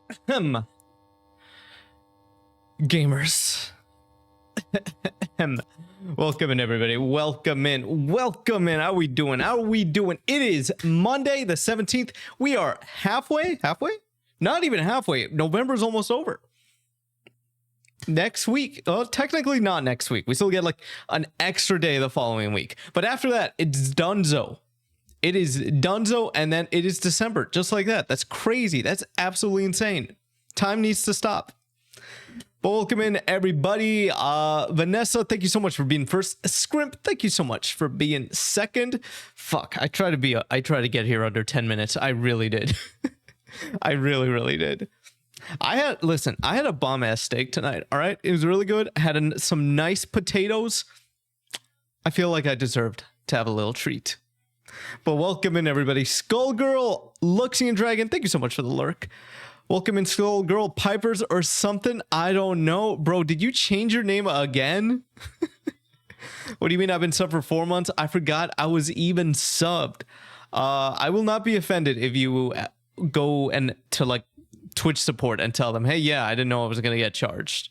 Ahem. Gamers. Ahem. Welcome in, everybody. Welcome in. Welcome in. How we doing? How are we doing? It is Monday the 17th. We are halfway? Not even halfway. November's almost over. Next week, technically not next week. We still get like an extra day the following week. But after that, it's donezo. It is donezo, and then it is December. Just like that. That's crazy. That's absolutely insane. Time needs to stop. But welcome in, everybody. Vanessa, thank you so much for being first. Scrimp, thank you so much for being second. Fuck, I try to get here under 10 minutes. I really did. I really did. I had a bomb ass steak tonight. All right, it was really good. I had some nice potatoes. I feel like I deserved to have a little treat. But welcome in, everybody. Skullgirl, Luxian Dragon, thank you so much for the lurk. Welcome in, Skullgirl, Pipers or something. I don't know, bro. Did you change your name again? What do you mean? I've been subbed for 4 months. I forgot I was even subbed. I will not be offended if you go and to like Twitch support and tell them, hey, yeah, I didn't know I was gonna get charged.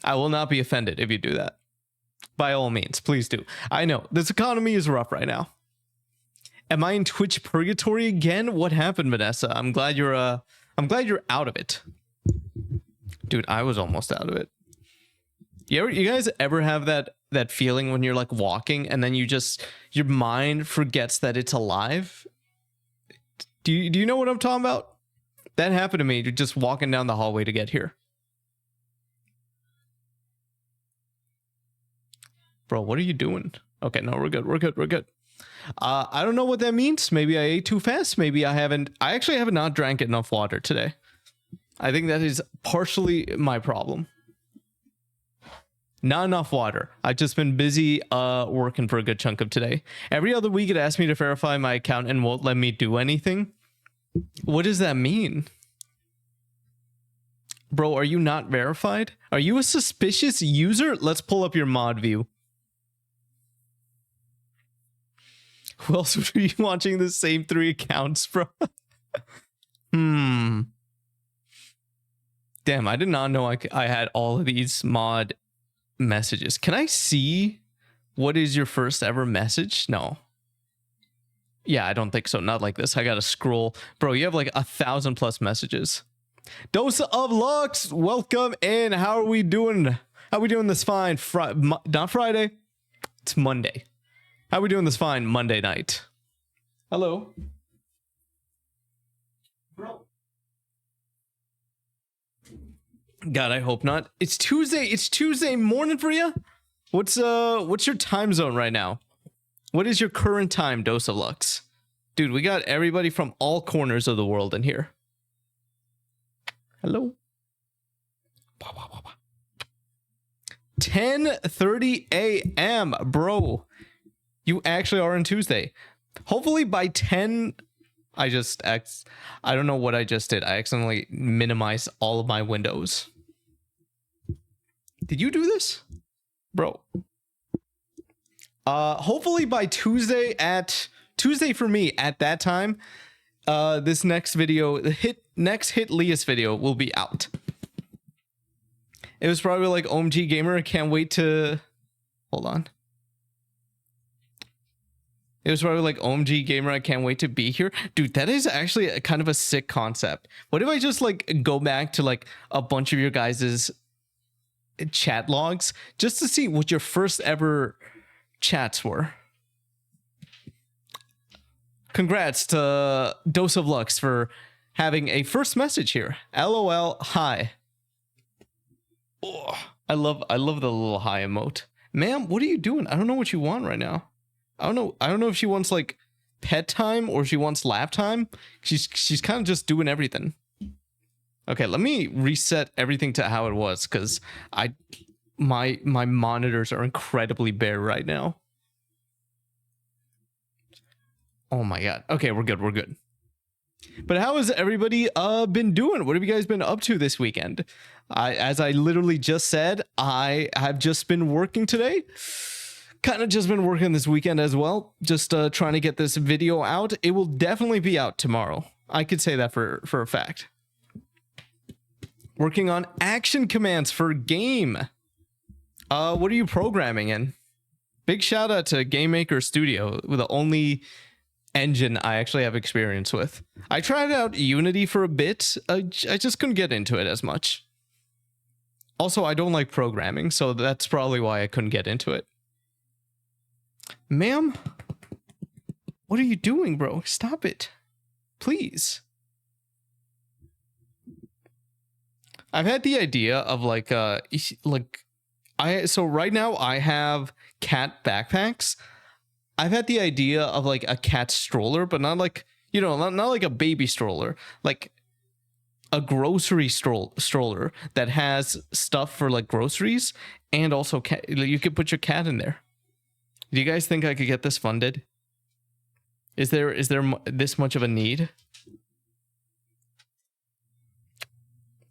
I will not be offended if you do that. By all means, please do. I know this economy is rough right now. Am I in Twitch purgatory again? What happened, Vanessa? I'm glad you're out of it. Dude, I was almost out of it. You guys ever have that feeling when you're like walking and then your mind forgets that it's alive? Do you know what I'm talking about? That happened to me just walking down the hallway to get here. Bro, what are you doing? Okay, no, we're good. I don't know what that means. Maybe I ate too fast. Maybe I actually have not drank enough water today. I think that is partially my problem. Not enough water. I've just been busy working for a good chunk of today. Every other week it asks me to verify my account and won't let me do anything. What does that mean? Bro, are you not verified? Are you a suspicious user? Let's pull up your mod view. Who else would be watching the same 3 accounts, bro? Damn, I did not know I had all of these mod messages. Can I see what is your first ever message? No. Yeah, I don't think so. Not like this. I gotta scroll. Bro, you have like 1,000+ messages. Dose of Lux, welcome in. How are we doing? How are we doing this fine? Not Friday. It's Monday. How are we doing this fine Monday night? Hello. Bro. God, I hope not. It's Tuesday. It's Tuesday morning for you. What's your time zone right now? What is your current time, Dose of Lux? Dude, we got everybody from all corners of the world in here. Hello. 10:30 a.m. Bro. You actually are on Tuesday. Hopefully by 10, I don't know what I just did. I accidentally minimized all of my windows. Did you do this? Bro. Hopefully by Tuesday for me at that time, this next video, the next Hit Lias video will be out. It was probably like OMG Gamer, I can't wait to hold on. It was probably like OMG Gamer, I can't wait to be here. Dude, that is actually a kind of a sick concept. What if I just like go back to like a bunch of your guys's chat logs just to see what your first ever chats were? Congrats to Dose of Lux for having a first message here. LOL, hi. Oh, I love the little hi emote. Ma'am, what are you doing? I don't know what you want right now. I don't know if she wants like pet time or if she wants lap time. She's kind of just doing everything. Okay, let me reset everything to how it was because my monitors are incredibly bare right now. Oh my god. Okay, we're good. But how has everybody been doing? What have you guys been up to this weekend? As I literally just said, I have just been working today. Kind of just been working this weekend as well. Just trying to get this video out. It will definitely be out tomorrow. I could say that for a fact. Working on action commands for a game. What are you programming in? Big shout out to Game Maker Studio, the only engine I actually have experience with. I tried out Unity for a bit. I just couldn't get into it as much. Also, I don't like programming, so that's probably why I couldn't get into it. Ma'am? What are you doing, bro? Stop it. Please. I've had the idea of so right now I have cat backpacks. I've had the idea of like a cat stroller, but not like, you know, not like a baby stroller, like a grocery stroller that has stuff for like groceries, and also you could put your cat in there. Do you guys think I could get this funded? Is there this much of a need?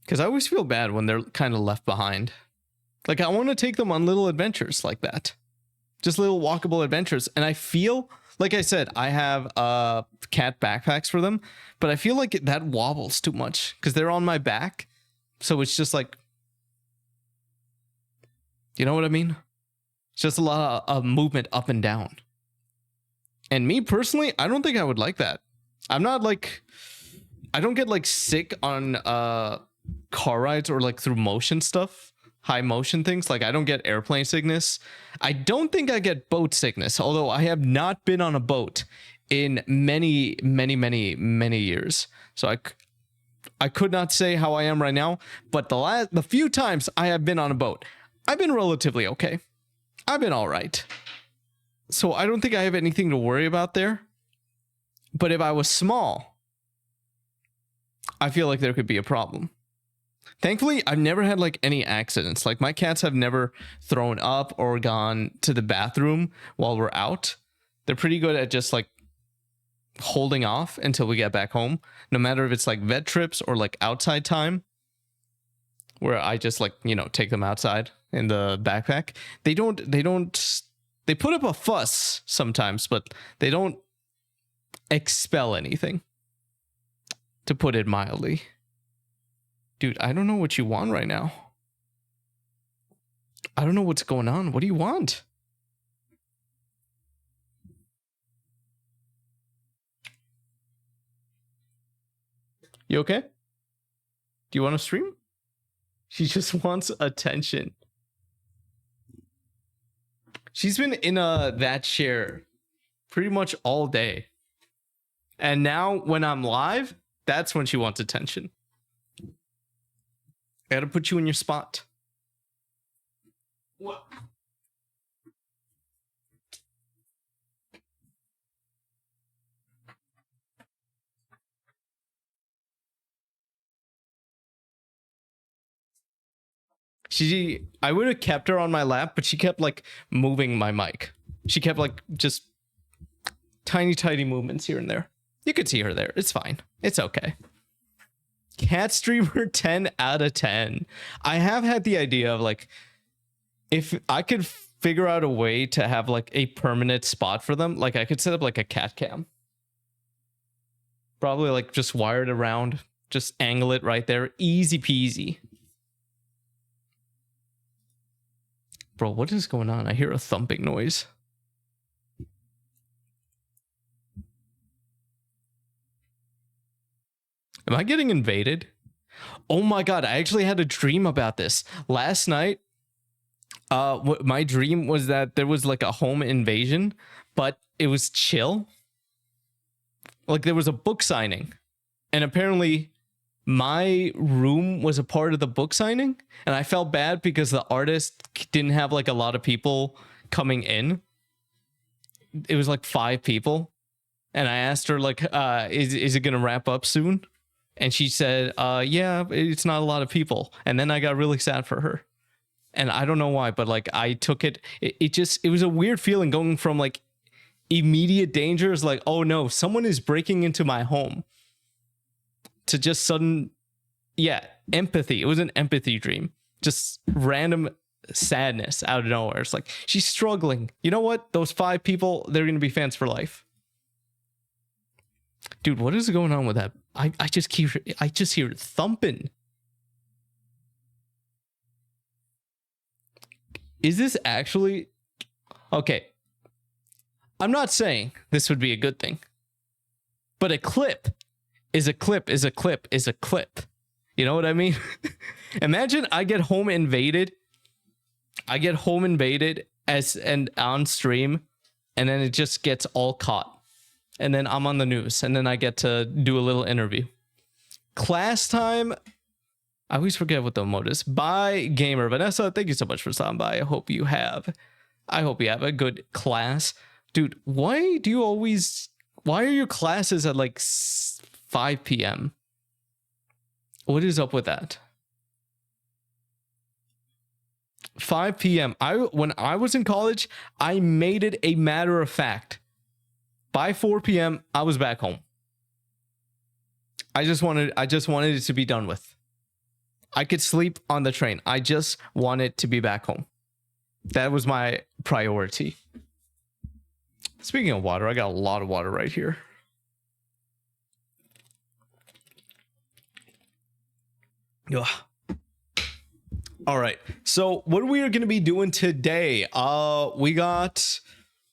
Because I always feel bad when they're kind of left behind. Like, I want to take them on little adventures like that. Just little walkable adventures. And I feel, like I said, I have cat backpacks for them, but I feel like that wobbles too much because they're on my back. So it's just like, you know what I mean? It's just a lot of movement up and down. And me personally, I don't think I would like that. I'm not like, I don't get like sick on car rides or like through motion stuff, high motion things. Like, I don't get airplane sickness. I don't think I get boat sickness, although I have not been on a boat in many years. So I could not say how I am right now, but the few times I have been on a boat, I've been relatively okay. I've been all right. So I don't think I have anything to worry about there. But if I was small, I feel like there could be a problem. Thankfully, I've never had like any accidents. Like, my cats have never thrown up or gone to the bathroom while we're out. They're pretty good at just like holding off until we get back home. No matter if it's like vet trips or like outside time, where I just like, you know, take them outside in the backpack. They put up a fuss sometimes, but they don't expel anything, to put it mildly. Dude, I don't know what you want right now. I don't know what's going on. What do you want? You okay? Do you want to stream? She just wants attention. She's been in that chair pretty much all day. And now when I'm live, that's when she wants attention. I gotta put you in your spot. What? I would have kept her on my lap, but she kept like moving my mic. She kept like just tiny movements here and there. You could see her there. It's fine. It's okay. Cat streamer 10 out of 10. I have had the idea of like, if I could figure out a way to have like a permanent spot for them, like I could set up like a cat cam. Probably like just wire it around, just angle it right there. Easy peasy. Bro, what is going on? I hear a thumping noise. Am I getting invaded? Oh my god, I actually had a dream about this. Last night, my dream was that there was like a home invasion, but it was chill. Like, there was a book signing, and apparently my room was a part of the book signing, and I felt bad because the artist didn't have like a lot of people coming in. It was like 5 people, and I asked her like, is it gonna wrap up soon? And she said, yeah, it's not a lot of people. And then I got really sad for her, and I don't know why, but like I took it was a weird feeling going from like immediate dangers, like, oh no, someone is breaking into my home, to just sudden, yeah, empathy. It was an empathy dream. Just random sadness out of nowhere. It's like, she's struggling. You know what? Those 5 people, they're going to be fans for life. Dude, what is going on with that? I just hear it thumping. Is this actually okay? I'm not saying this would be a good thing, but a clip is a clip is a clip is a clip. You know what I mean? Imagine I get home invaded. I get home invaded and on stream, and then it just gets all caught. And then I'm on the news, and then I get to do a little interview. Class time. I always forget what the emote is. Bye, Gamer Vanessa. Thank you so much for stopping by. I hope you have a good class. Dude, why are your classes at like 5 p.m.? What is up with that? 5 p.m. When I was in college, I made it a matter of fact. By 4 p.m., I was back home. I just wanted it to be done with. I could sleep on the train. I just wanted to be back home. That was my priority. Speaking of water, I got a lot of water right here. Ugh. All right. So what we are going to be doing today, we got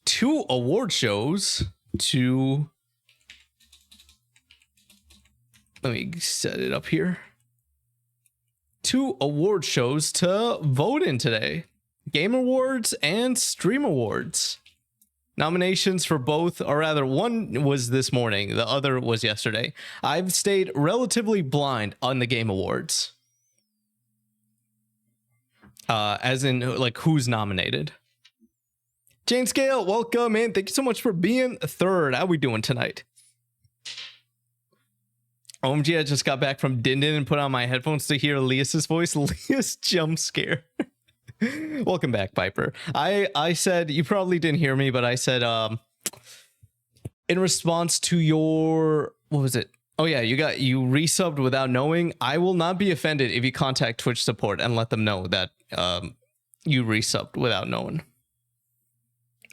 2 award shows to... Let me set it up here. 2 award shows to vote in today. Game Awards and Stream Awards. Nominations for both, or rather one was this morning, the other was yesterday. I've stayed relatively blind on the Game Awards. As in, like, who's nominated. Jane Scale, welcome in. Thank you so much for being third. How we doing tonight? OMG, I just got back from Din Din and put on my headphones to hear Elias's voice. Elias jump scare. Welcome back, Piper. I said, you probably didn't hear me, but I said, in response to your, what was it? Oh yeah, you resubbed without knowing. I will not be offended if you contact Twitch support and let them know that you resubbed without knowing.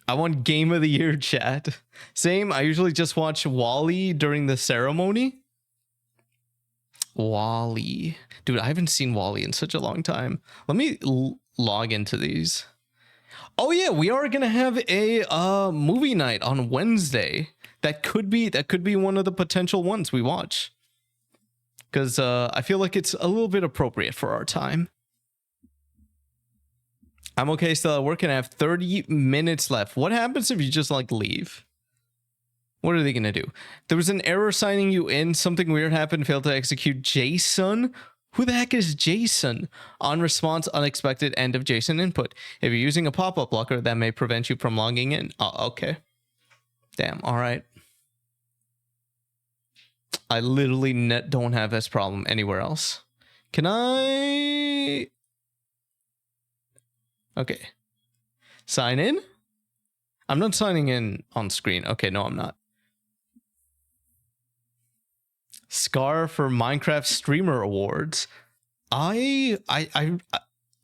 I want Game of the Year chat. Same, I usually just watch Wall-E during the ceremony. Wall-E. Dude, I haven't seen Wall-E in such a long time. Let me log into these. Oh yeah, we are gonna have a movie night on Wednesday. That could be one of the potential ones we watch. Because I feel like it's a little bit appropriate for our time. I'm okay still at work and I have 30 minutes left. What happens if you just like leave? What are they gonna do? There was an error signing you in. Something weird happened. Failed to execute JSON. Who the heck is JSON? On response, unexpected end of JSON input. If you're using a pop-up blocker, that may prevent you from logging in. Okay. Damn. All right. I literally don't have this problem anywhere else. Can I? Okay. Sign in? I'm not signing in on screen. Okay, no, I'm not. Scar for Minecraft Streamer Awards. I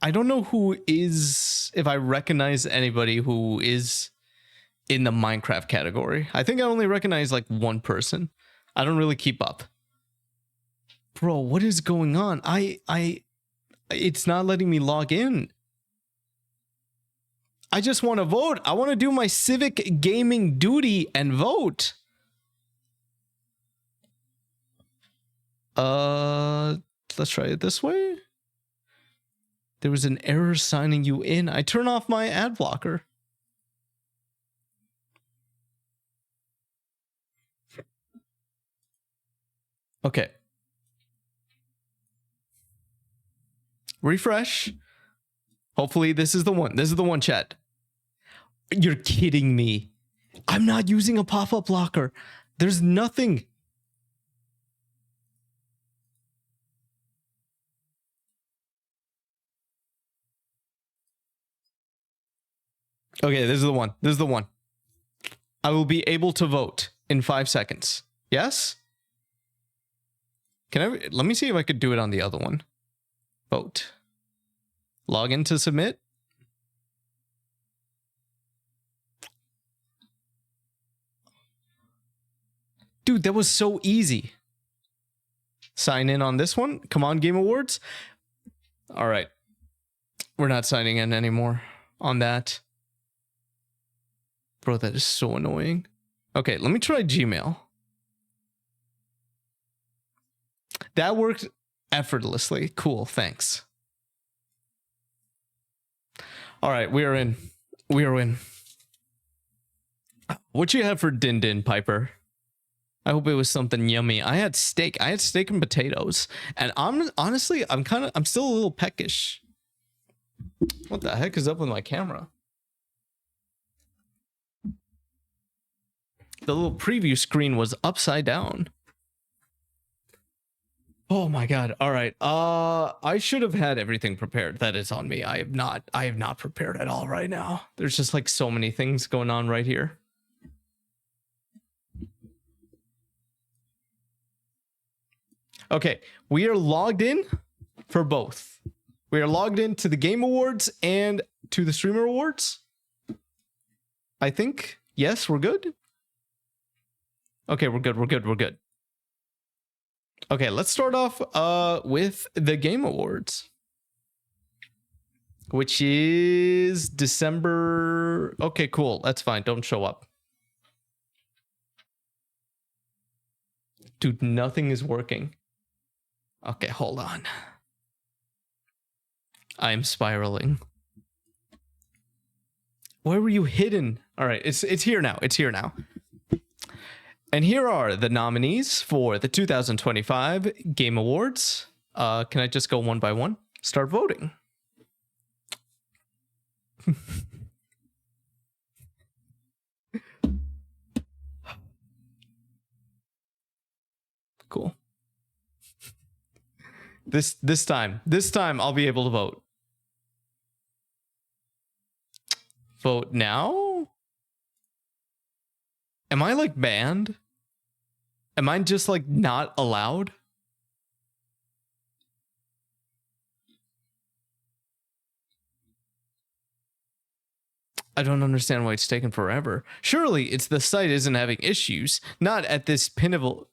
don't know who is, if I recognize anybody who is in the Minecraft category. I think I only recognize like one person. I don't really keep up. Bro, what is going on? It's not letting me log in. I just want to vote. I want to do my civic gaming duty and vote. Let's try it this way. There was an error signing you in. I turn off my ad blocker. Okay. Refresh. Hopefully this is the one. This is the one, chat. You're kidding me. I'm not using a pop-up blocker. There's nothing. Okay, this is the one. This is the one. I will be able to vote in 5 seconds. Yes? Let me see if I could do it on the other one. Vote. Log in to submit. Dude, that was so easy. Sign in on this one. Come on, Game Awards. All right. We're not signing in anymore. on that. Bro, that is so annoying. Okay, let me try Gmail. That worked effortlessly. Cool, thanks. All right, we are in. We are in. What you have for Din Din, Piper? I hope it was something yummy. I had steak. I had steak and potatoes. And I'm still a little peckish. What the heck is up with my camera? The little preview screen was upside down. Oh my god. All right. I should have had everything prepared. That is on me. I have not prepared at all right now. There's just like so many things going on right here. Okay, we are logged in for both. We are logged into the Game Awards and to the Streamer Awards. I think. Yes, we're good. Okay, we're good. We're good. We're good. Okay, let's start off with the Game Awards, which is December. Okay, cool. That's fine. Don't show up. Dude, nothing is working. Okay, hold on. I'm spiraling. Where were you hidden? All right, it's here now. It's here now. And here are the nominees for the 2025 Game Awards. Can I just go one by one? Start voting. Cool. This time I'll be able to vote. Vote now? Am I like banned? Am I just like not allowed? I don't understand why it's taken forever. Surely it's the site isn't having issues. Not at this pivotal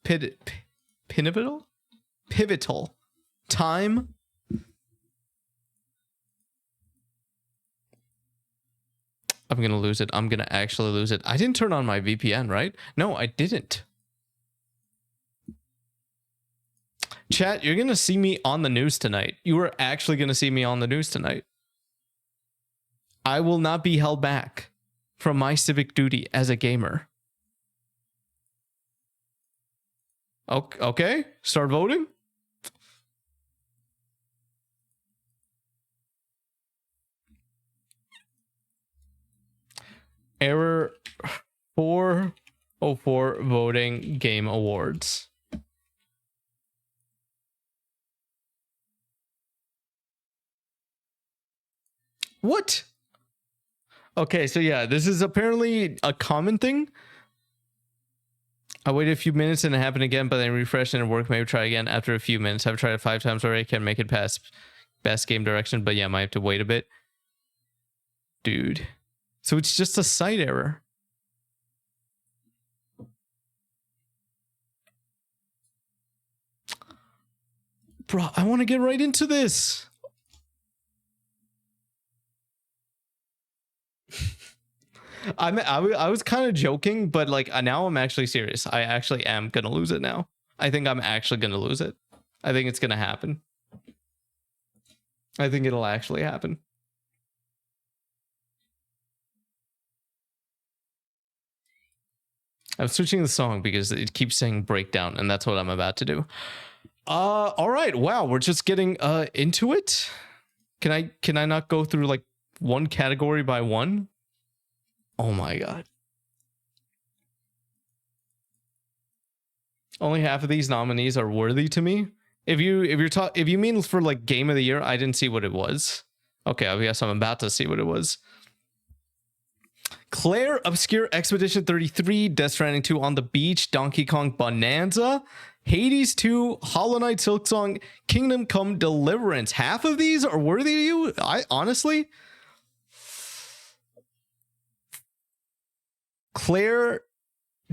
time. I'm gonna lose it. I'm gonna actually lose it. I didn't turn on my VPN, right? No, I didn't. Chat, you're gonna see me on the news tonight. You are actually gonna see me on the news tonight. I will not be held back from my civic duty as a gamer. Okay, start voting. Error 404 voting Game Awards. What? Okay, so yeah, this is apparently a common thing. I waited a few minutes and it happened again, but then refreshed and it worked. Maybe try again after a few minutes. I've tried it 5 times already. Can't make it past best game direction, but yeah, might have to wait a bit. Dude. So it's just a site error. Bro, I want to get right into this. I was kind of joking, but like now I'm actually serious. I actually am gonna lose it now. I think I'm actually gonna lose it. I think it's gonna happen. I think it'll actually happen. I'm switching the song because it keeps saying breakdown, and that's what I'm about to do. All right. Wow, we're just getting into it. Can I not go through like one category by one? Oh my god. Only half of these nominees are worthy to me. If you mean for like game of the year, I didn't see what it was. Okay, I guess I'm about to see what it was. Claire, Obscure Expedition 33, Death Stranding 2 on the Beach, Donkey Kong Bonanza, Hades 2, Hollow Knight, Silksong, Kingdom Come Deliverance. Half of these are worthy to you? I honestly... Claire,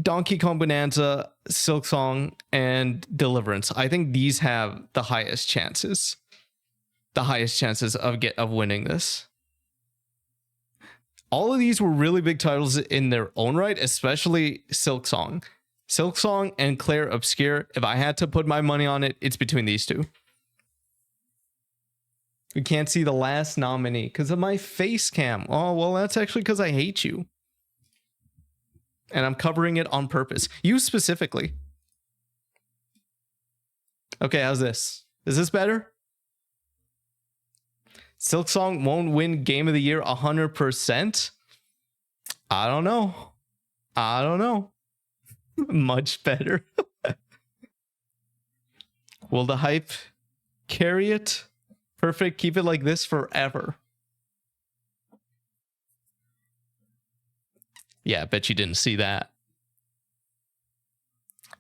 Donkey Kong Bonanza, Silksong, and Deliverance. I think these have the highest chances. The highest chances of winning this. All of these were really big titles in their own right, especially Silksong. Silksong and Clair Obscur. If I had to put my money on it, it's between these two. We can't see the last nominee because of my face cam. Oh, well, that's actually because I hate you. And I'm covering it on purpose. You specifically. Okay, how's this? Is this better? Silksong won't win Game of the Year 100%. I don't know. I don't know. Much better. Will the hype carry it? Perfect. Keep it like this forever. Yeah, I bet you didn't see that.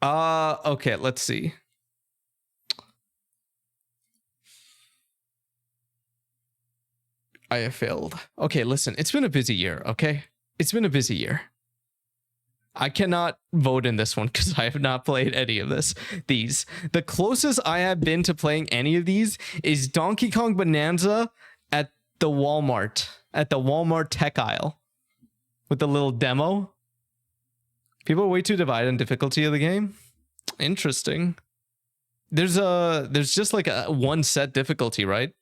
Okay, let's see. I have failed. Okay, listen, it's been a busy year, okay? It's been a busy year. I cannot vote in this one because I have not played any of these. The closest I have been to playing any of these is Donkey Kong Bonanza at the Walmart tech aisle with the little demo. People are way too divided on difficulty of the game. Interesting. There's just like a one set difficulty, right?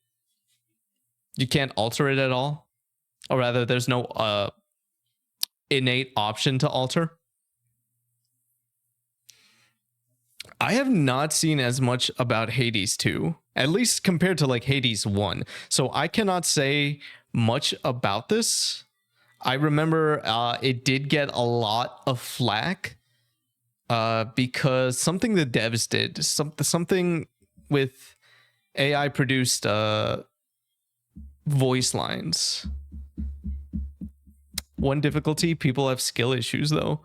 You can't alter it at all, or rather there's no innate option to alter. I have not seen as much about Hades 2, at least compared to like Hades 1. So I cannot say much about this. I remember it did get a lot of flack because something the devs did, something with AI produced voice lines. One difficulty, people have skill issues though.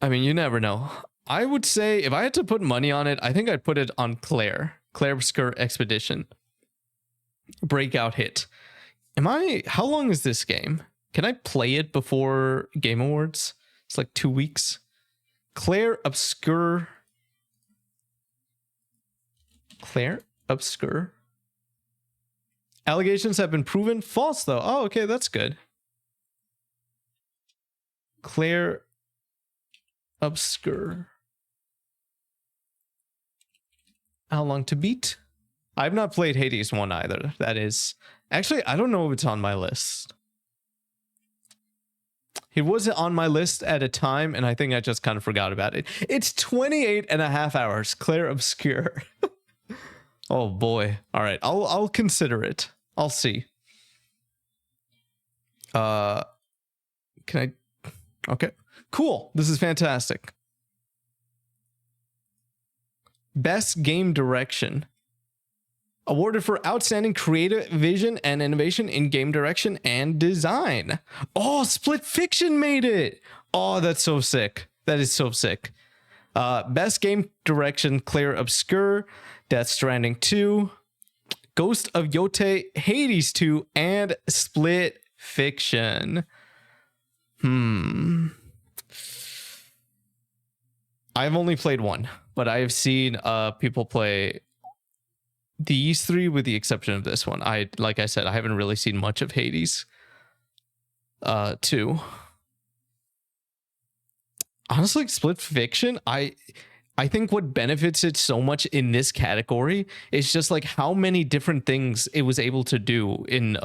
I mean, you never know. I would say if I had to put money on it, I think I'd put it on Clair Obscur Expedition. Breakout hit. How long is this game? Can I play it before Game Awards? It's like 2 weeks. Clair Obscur. Allegations have been proven false, though. Oh, okay, that's good. Clair Obscur. How long to beat? I've not played Hades 1 either. That is... Actually, I don't know if it's on my list. It was on my list at a time, and I think I just kind of forgot about it. It's 28.5 hours. Clair Obscur. Oh boy. All right, I'll consider it. I'll see. Can I? Okay. Cool. This is fantastic. Best game direction. Awarded for outstanding creative vision and innovation in game direction and design. Oh, Split Fiction made it. Oh, that's so sick. That is so sick. Best game direction, Clair Obscur, Death Stranding 2, Ghost of Yotei, Hades 2, and Split Fiction. I've only played one, but I have seen people play these three with the exception of this one. Like I said, I haven't really seen much of Hades 2. Honestly, Split Fiction, I think what benefits it so much in this category is just like how many different things it was able to do in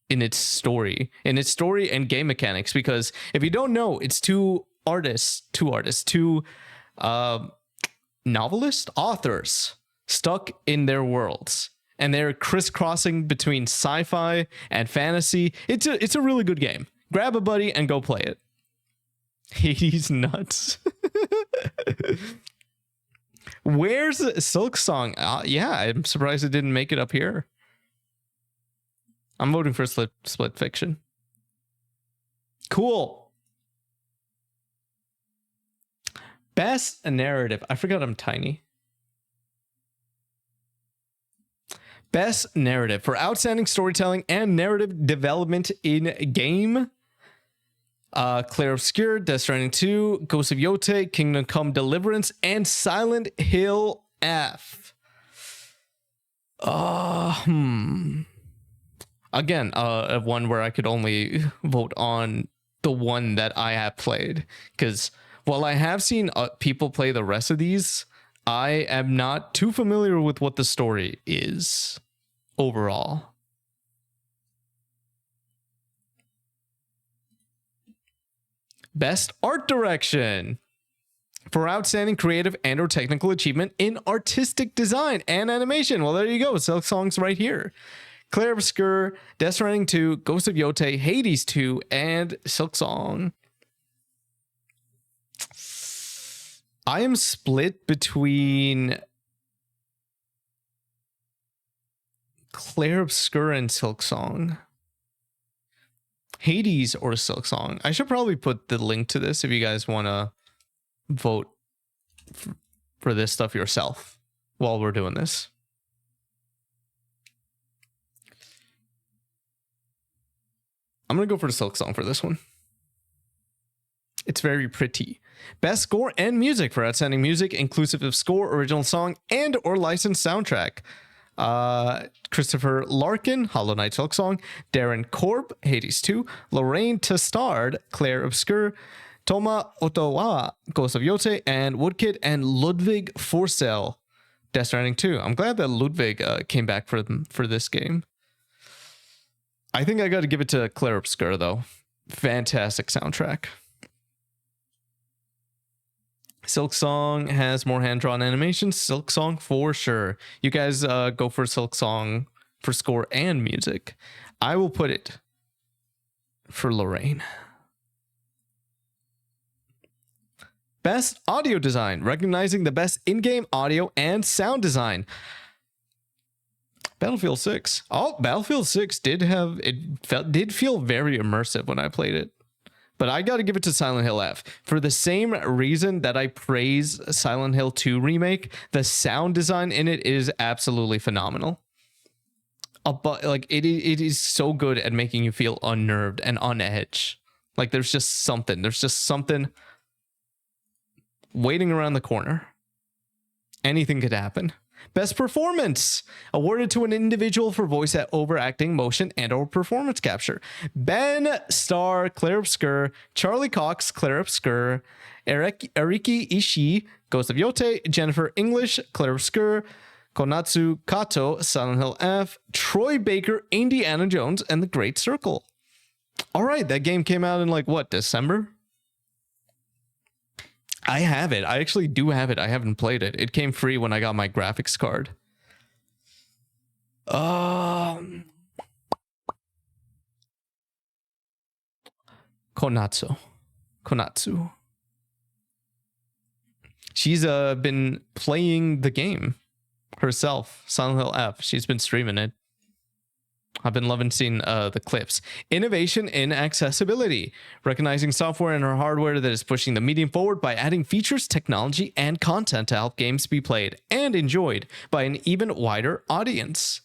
its story and game mechanics. Because if you don't know, it's two authors stuck in their worlds, and they're crisscrossing between sci-fi and fantasy. It's a really good game. Grab a buddy and go play it. Hades nuts. Where's Silksong? Yeah, I'm surprised it didn't make it up here. I'm voting for Split Fiction. Cool. Best narrative. I forgot I'm tiny. Best narrative for outstanding storytelling and narrative development in game. Clair Obscur, Death Stranding 2, Ghost of Yotei, Kingdom Come Deliverance, and Silent Hill F. I again, one where I could only vote on the one that I have played, because while I have seen people play the rest of these, I am not too familiar with what the story is overall. Best art direction for outstanding creative and or technical achievement in artistic design and animation. Well, there you go. Silksong's right here. Clair Obscur, Death Stranding 2, Ghost of Yotei, Hades 2, and Silksong. I am split between Clair Obscur and Silksong. Hades or Silksong. I should probably put the link to this if you guys want to vote for this stuff yourself while we're doing this. I'm going to go for the Silksong for this one. It's very pretty. Best score and music for outstanding music, inclusive of score, original song, and or licensed soundtrack. Christopher Larkin, Hollow Knight Silksong, Darren Korb, Hades 2, Lorraine Testard, Clair Obscur, Toma Otowa, Ghost of Yotei, and Woodkid and Ludwig Forsell, Death Stranding 2. I'm glad that Ludwig came back for this game. I think I got to give it to Clair Obscur though. Fantastic soundtrack. Silksong has more hand-drawn animations. Silksong for sure. You guys go for Silksong for score and music. I will put it for Lorraine. Best audio design, recognizing the best in-game audio and sound design. Battlefield 6. Oh, Battlefield 6 did feel very immersive when I played it. But I got to give it to Silent Hill F. For the same reason that I praise Silent Hill 2 Remake, the sound design in it is absolutely phenomenal. But like it is so good at making you feel unnerved and on edge. Like there's just something waiting around the corner. Anything could happen. Best performance, awarded to an individual for voice overacting, motion, and or performance capture. Ben Starr, Clair Obscur, Charlie Cox, Clair Obscur, Ariki Ishii, Ghost of Yotei, Jennifer English, Clair Obscur, Konatsu Kato, Silent Hill F, Troy Baker, Indiana Jones, and The Great Circle. All right, that game came out in like what, December? I have it. I actually do have it. I haven't played it. It came free when I got my graphics card. Konatsu. She's been playing the game herself, Silent Hill F. She's been streaming it. I've been loving seeing the clips. Innovation in accessibility. Recognizing software and hardware that is pushing the medium forward by adding features, technology, and content to help games be played and enjoyed by an even wider audience.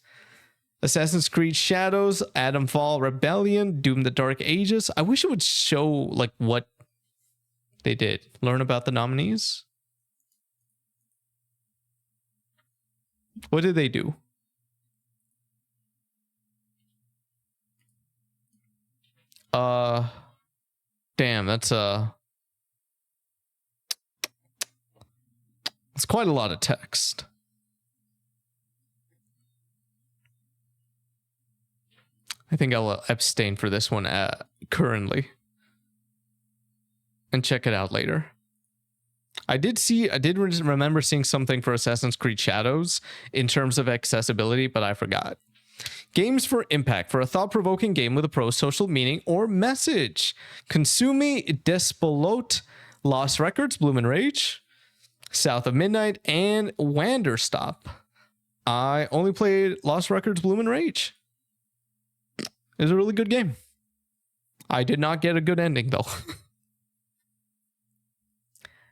Assassin's Creed Shadows, Atomfall Rebellion, Doom the Dark Ages. I wish it would show like what they did. Learn about the nominees. What did they do? Damn, that's quite a lot of text. I think I'll abstain for this one currently and check it out later. I did remember seeing something for Assassin's Creed Shadows in terms of accessibility, but I forgot. Games for impact, for a thought-provoking game with a pro-social meaning or message. Consumi Despolot, Lost Records, Bloom and Rage, South of Midnight, and Wanderstop. I only played Lost Records, Bloom and Rage. It was a really good game. I did not get a good ending, though.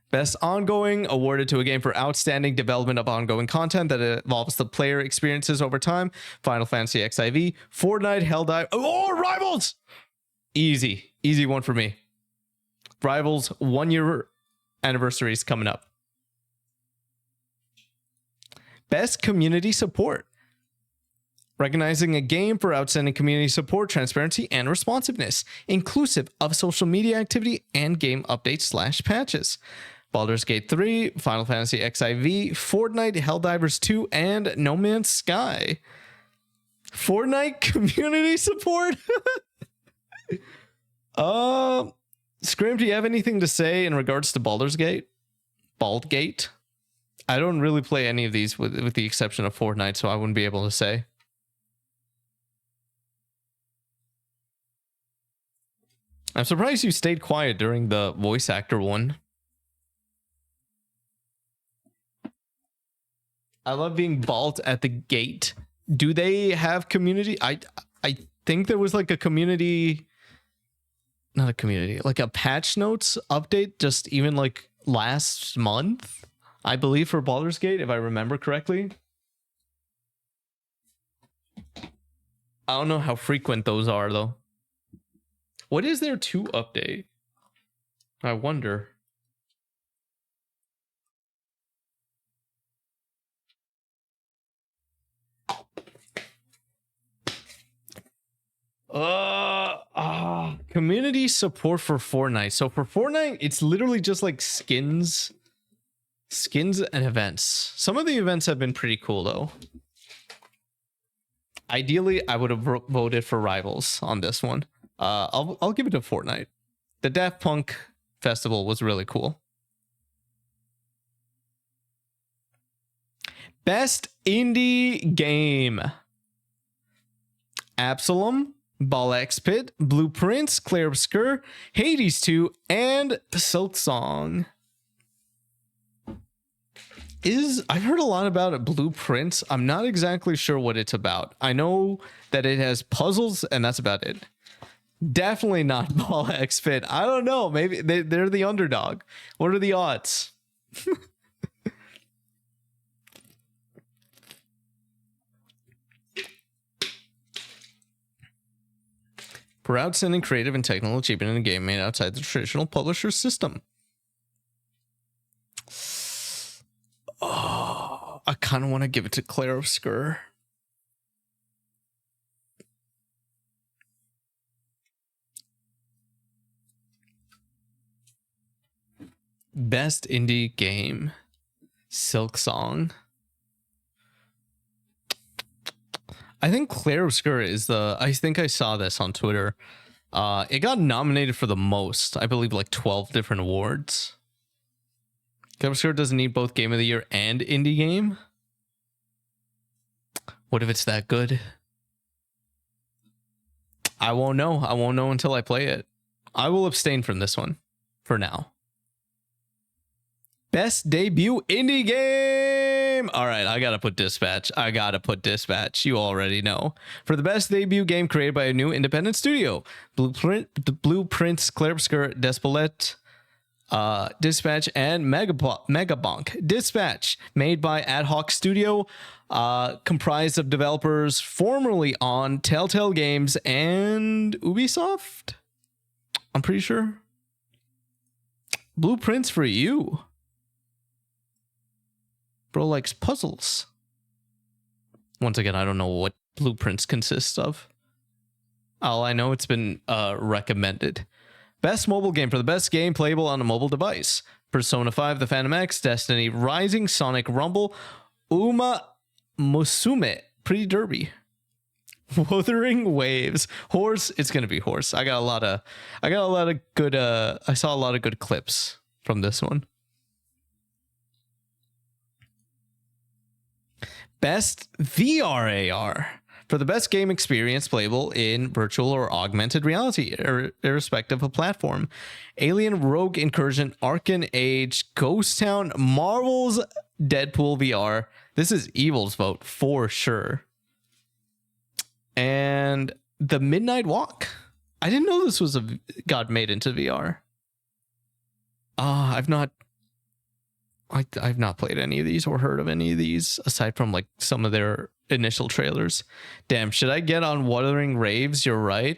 Best ongoing, awarded to a game for outstanding development of ongoing content that involves the player experiences over time. Final Fantasy XIV, Fortnite, Helldivers. Oh, Rivals! Easy one for me. Rivals 1 year anniversary is coming up. Best community support. Recognizing a game for outstanding community support, transparency, and responsiveness, inclusive of social media activity and game updates / patches. Baldur's Gate 3, Final Fantasy XIV, Fortnite, Helldivers 2, and No Man's Sky. Fortnite community support? Scrim, do you have anything to say in regards to Baldur's Gate? Baldgate? I don't really play any of these with the exception of Fortnite, so I wouldn't be able to say. I'm surprised you stayed quiet during the voice actor one. I love being bald at the gate. Do they have community? I think there was like a community, not a community, like a patch notes update just even like last month, I believe, for Baldur's Gate, if I remember correctly. I don't know how frequent those are though. What is there to update? I wonder. Community support for Fortnite. So for Fortnite, it's literally just like skins and events. Some of the events have been pretty cool though. Ideally, I would have voted for Rivals on this one. I'll give it to Fortnite. The Daft Punk festival was really cool. Best indie game: Absalom, Ball X Pit, Blueprints, Clair Obscur, Hades 2, and Silksong. I've heard a lot about it, Blueprints. I'm not exactly sure what it's about. I know that it has puzzles, and that's about it. Definitely not Ball X Pit. I don't know. Maybe they're the underdog. What are the odds? For outstanding creative and technical achievement in a game made outside the traditional publisher system. Oh, I kind of want to give it to Clair Obscur. Best indie game: Silksong. I think Clair Obscur is the... I think I saw this on Twitter. It got nominated for the most. I believe like 12 different awards. Clair Obscur doesn't need both Game of the Year and Indie Game. What if it's that good? I won't know. I won't know until I play it. I will abstain from this one for now. Best debut indie game. All right, I gotta put Dispatch. You already know. For the best debut game created by a new independent studio: Blueprints, Clair Obscur, Despelette, Dispatch, and Megabonk. Dispatch, made by Ad Hoc Studio, comprised of developers formerly on Telltale Games and Ubisoft. I'm pretty sure. Blueprints for you. Bro likes puzzles. Once again, I don't know what Blueprints consists of. All I know, it's been recommended. Best mobile game: for the best game playable on a mobile device: Persona 5, The Phantom X, Destiny Rising, Sonic Rumble, Uma Musume, Pretty Derby, Wuthering Waves, Horse. It's gonna be Horse. I saw a lot of good clips from this one. Best VR AR: for the best game experience playable in virtual or augmented reality, irrespective of platform: Alien, Rogue Incursion, Arcane Age, Ghost Town, Marvel's Deadpool VR. This is Evil's vote for sure. And The Midnight Walk. I didn't know this was got made into VR. I've not played any of these or heard of any of these aside from like some of their initial trailers. Damn, should I get on Wuthering Waves? You're right.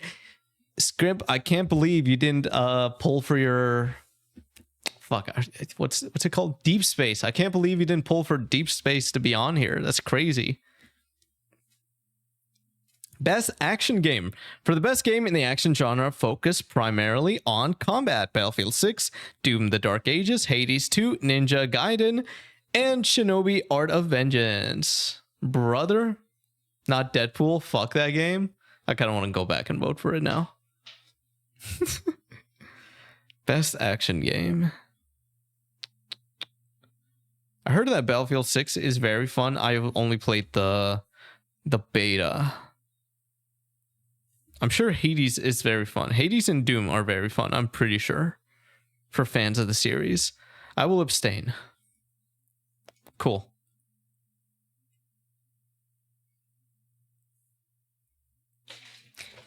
Scrib, I can't believe you didn't pull for your what's it called? Deep Space. I can't believe you didn't pull for Deep Space to be on here. That's crazy. Best action game. For the best game in the action genre, focus primarily on combat. Battlefield 6, Doom the Dark Ages, Hades 2, Ninja Gaiden, and Shinobi Art of Vengeance. Brother, not Deadpool. Fuck that game. I kind of want to go back and vote for it now. Best action game. I heard that Battlefield 6 is very fun. I've only played the beta. I'm sure Hades is very fun. Hades and Doom are very fun, I'm pretty sure, for fans of the series. I will abstain. Cool.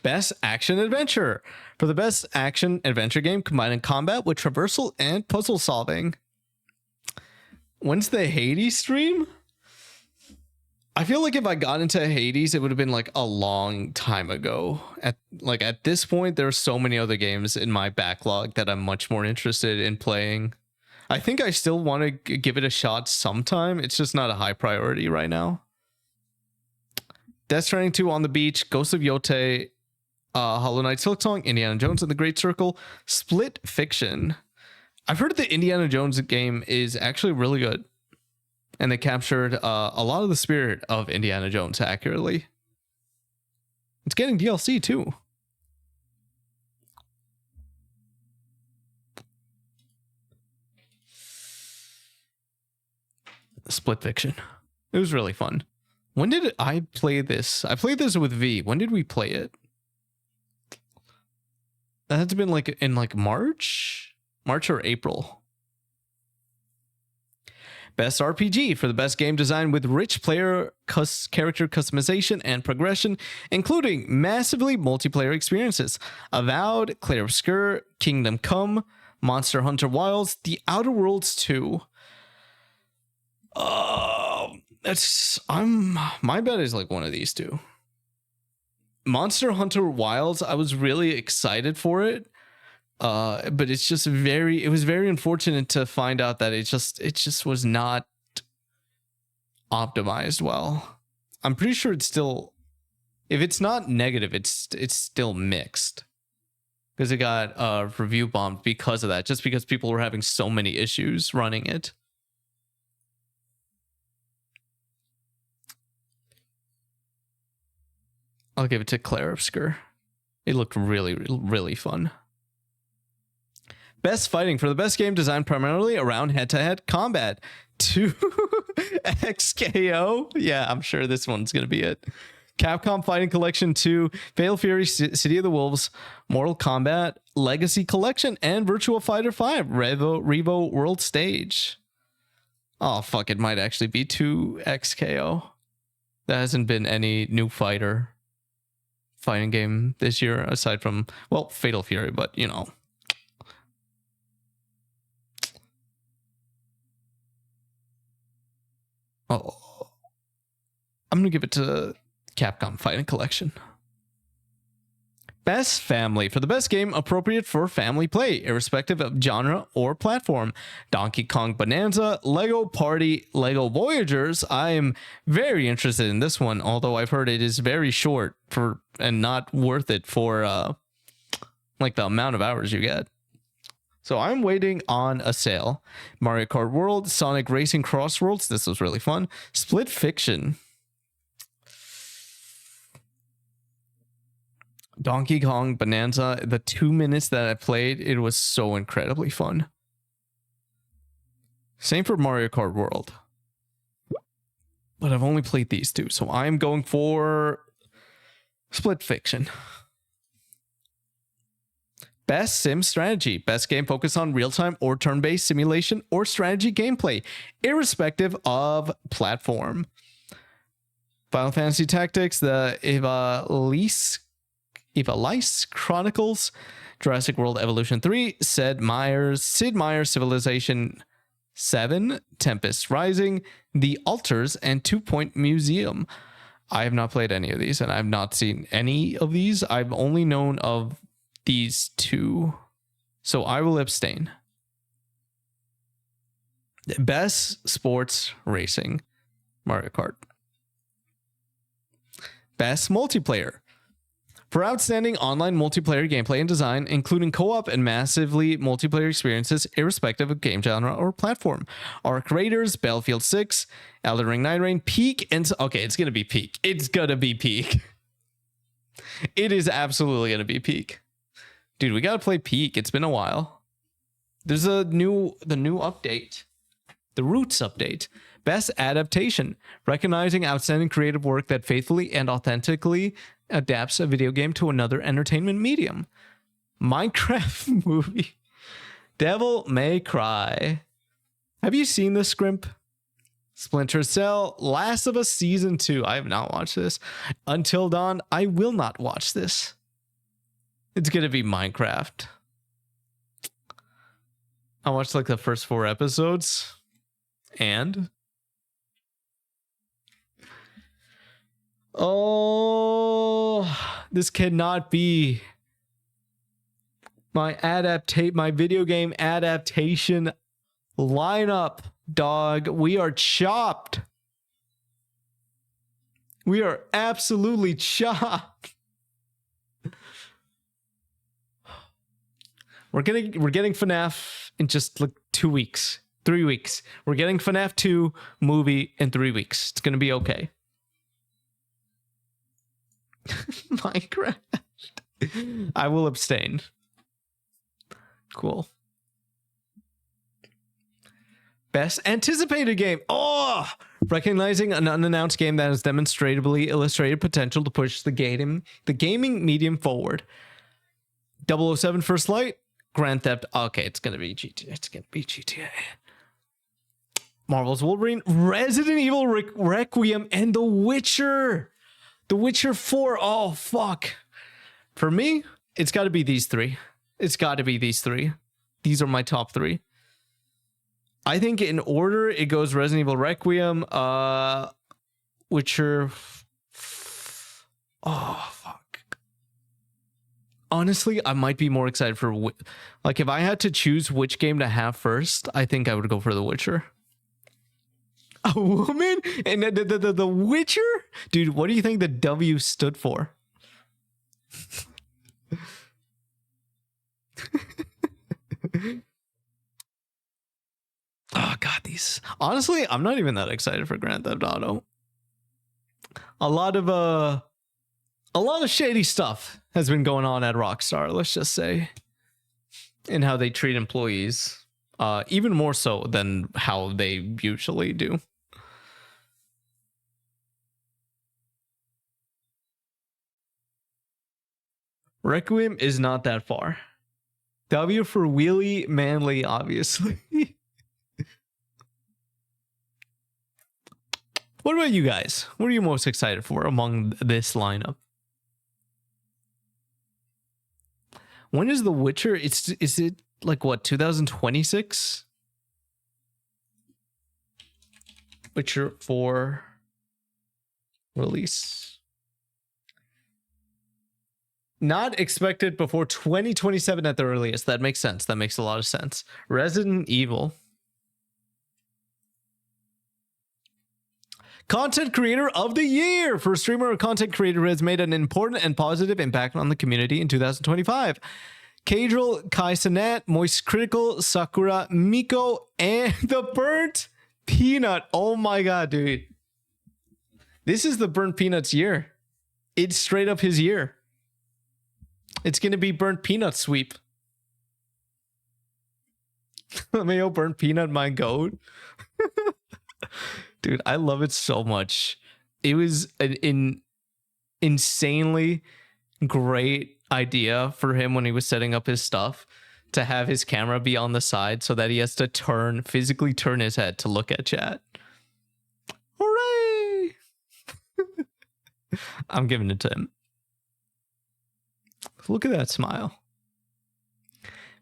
Best action adventure. For the best action adventure game, combining combat with traversal and puzzle solving. When's the Hades stream? I feel like if I got into Hades, it would have been like a long time ago. At this point, there are so many other games in my backlog that I'm much more interested in playing. I think I still want to give it a shot sometime. It's just not a high priority right now. Death Stranding 2 on the Beach, Ghost of Yotei, Hollow Knight Silksong, Indiana Jones and the Great Circle, Split Fiction. I've heard the Indiana Jones game is actually really good. And they captured a lot of the spirit of Indiana Jones accurately. It's getting DLC too. Split Fiction. It was really fun. When did I play this? I played this with V. When did we play it? That had to been like in like March or April. Best RPG. For the best game design with rich player character customization and progression, including massively multiplayer experiences. Avowed, Clair Obscur, Kingdom Come, Monster Hunter Wilds, The Outer Worlds 2. My bet is like one of these two. Monster Hunter Wilds, I was really excited for it. But it's just it was very unfortunate to find out that it just was not optimized well. I'm pretty sure it's still, if it's not negative, it's still mixed, because it got review bombed because of that, just because people were having so many issues running it. I'll give it to Clair Obscur. It looked really, really fun. Best fighting. For the best game designed primarily around head-to-head combat. 2 XKO. Yeah, I'm sure this one's going to be it. Capcom Fighting Collection 2, Fatal Fury, City of the Wolves, Mortal Kombat, Legacy Collection, and Virtua Fighter 5, Revo World Stage. Oh, fuck, it might actually be 2 XKO. There hasn't been any new fighting game this year, aside from, well, Fatal Fury, but, you know. Oh, I'm going to give it to Capcom Fighting Collection. Best family. For the best game appropriate for family play, irrespective of genre or platform. Donkey Kong Bonanza, Lego Party, Lego Voyagers. I am very interested in this one, although I've heard it is very short and not worth it for like the amount of hours you get. So I'm waiting on a sale. Mario Kart World, Sonic Racing Crossworlds. This was really fun. Split Fiction. Donkey Kong Bonanza. The 2 minutes that I played, it was so incredibly fun. Same for Mario Kart World. But I've only played these two, so I'm going for Split Fiction. Best sim strategy. Best game focused on real-time or turn-based simulation or strategy gameplay, irrespective of platform. Final Fantasy Tactics, the Ivalice Chronicles, Jurassic World Evolution 3, Sid Meier's Civilization 7, Tempest Rising, The Altars, and 2 Point Museum. I have not played any of these, and I've not seen any of these. I've only known of these two, so I will abstain. Best sports racing, Mario Kart. Best multiplayer. For outstanding online multiplayer gameplay and design, including co-op and massively multiplayer experiences, irrespective of game genre or platform. Arc Raiders, Battlefield 6, Elden Ring Night Rain, Peak, and... Okay, it's going to be Peak. It's going to be Peak. It is absolutely going to be Peak. Dude, we got to play Peak. It's been a while. There's the new update. The Roots update. Best adaptation. Recognizing outstanding creative work that faithfully and authentically adapts a video game to another entertainment medium. Minecraft movie. Devil May Cry. Have you seen this, Scrimp? Splinter Cell. Last of Us Season 2. I have not watched this. Until Dawn. I will not watch this. It's going to be Minecraft. I watched like the first 4 episodes. And... oh, this cannot be my video game adaptation lineup, dog. We are chopped. We are absolutely chopped. We're getting FNAF in just like 2 weeks, 3 weeks. We're getting FNAF 2 movie in 3 weeks. It's gonna be okay. Minecraft. I will abstain. Cool. Best anticipated game. Oh, recognizing an unannounced game that has demonstrably illustrated potential to push the gaming medium forward. 007 First Light, Grand Theft. Okay, it's gonna be GTA. It's gonna be GTA. Marvel's Wolverine, Resident Evil Requiem, and The Witcher. The Witcher 4. Oh, fuck. For me, it's got to be these 3. It's got to be these 3. These are my top 3. I think in order, it goes Resident Evil Requiem, Witcher. Oh, fuck. Honestly, I might be more excited for... like, if I had to choose which game to have first, I think I would go for The Witcher. A woman and the Witcher? Dude, what do you think the W stood for? Oh god, these. Honestly, I'm not even that excited for Grand Theft Auto. A lot of shady stuff has been going on at Rockstar, let's just say, in how they treat employees. Even more so than how they usually do. Requiem is not that far. W for Wheelie Manly, obviously. What about you guys? What are you most excited for among this lineup? When is The Witcher? Is it like what, 2026? Witcher 4 release. Not expected before 2027 at the earliest. That makes sense. That makes a lot of sense. Resident Evil. Content Creator of the Year for a streamer or content creator who has made an important and positive impact on the community in 2025. Cadril, Kai Cenat, Moist Critical, Sakura, Miko, and the Burnt Peanut. Oh my god, dude. This is the Burnt Peanut's year. It's straight up his year. It's going to be Burnt Peanut sweep. Mayo Burnt Peanut, my goat. Dude, I love it so much. It was an insanely great idea for him when he was setting up his stuff to have his camera be on the side so that he has to physically turn his head to look at chat. Hooray! I'm giving it to him. Look at that smile.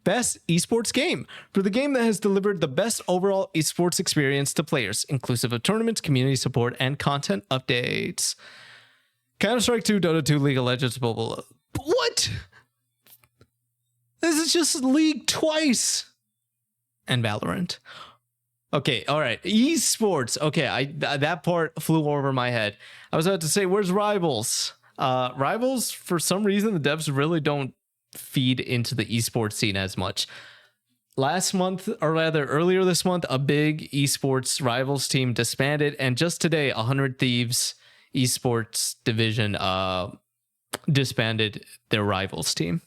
Best esports game. For the game that has delivered the best overall esports experience to players, inclusive of tournaments, community support, and content updates. Counter-Strike 2, Dota 2, League of Legends, blah, blah, blah. What? This is just League twice. And Valorant. Okay, all right. Esports. Okay, that part flew over my head. I was about to say, where's Rivals? Rivals, for some reason, the devs really don't feed into the esports scene as much. Last month, or rather earlier this month, a big esports Rivals team disbanded, and just today, 100 Thieves esports division disbanded their Rivals team.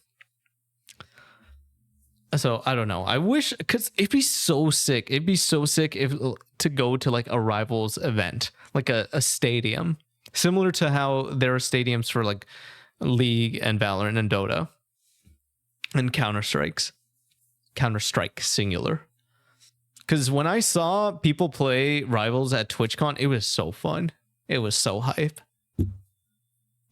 So I don't know. I wish, because it'd be so sick. It'd be so sick if to go to like a Rivals event, like a stadium, similar to how there are stadiums for like League and Valorant and Dota and Counter-Strike singular. Because when I saw people play Rivals at TwitchCon, it was so fun. It was so hype.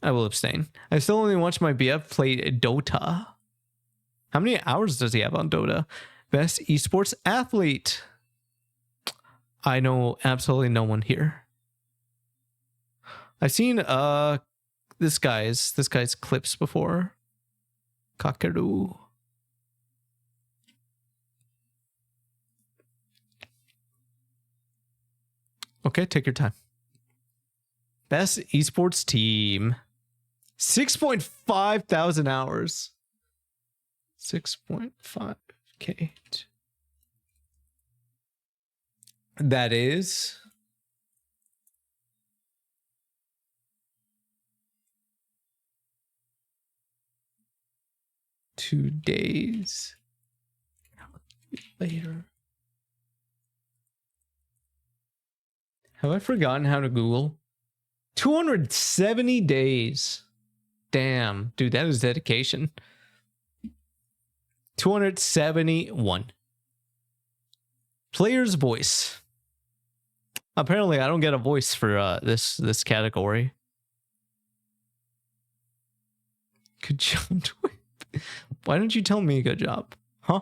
I will abstain. I still only watch my BF play Dota. How many hours does he have on Dota? Best esports athlete. I know absolutely no one here. I've seen this guy's clips before. Kakeru. Okay, take your time. Best esports team. 6.5 thousand hours. 6.5K. That is two days later. Have I forgotten how to Google? 270 days. Damn, dude, that is dedication. 271. Player's voice. Apparently, I don't get a voice for this category. Good job. Why don't you tell me good job? Huh?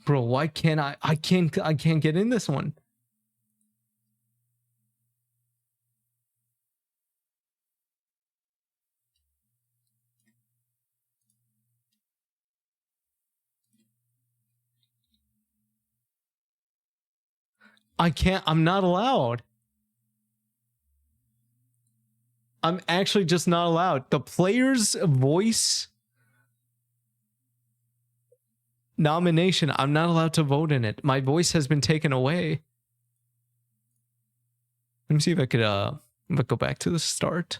Bro, why can't I can't get in this one. I can't. I'm not allowed. I'm actually just not allowed. The player's voice nomination, I'm not allowed to vote in it. My voice has been taken away. Let me see if I could go back to the start.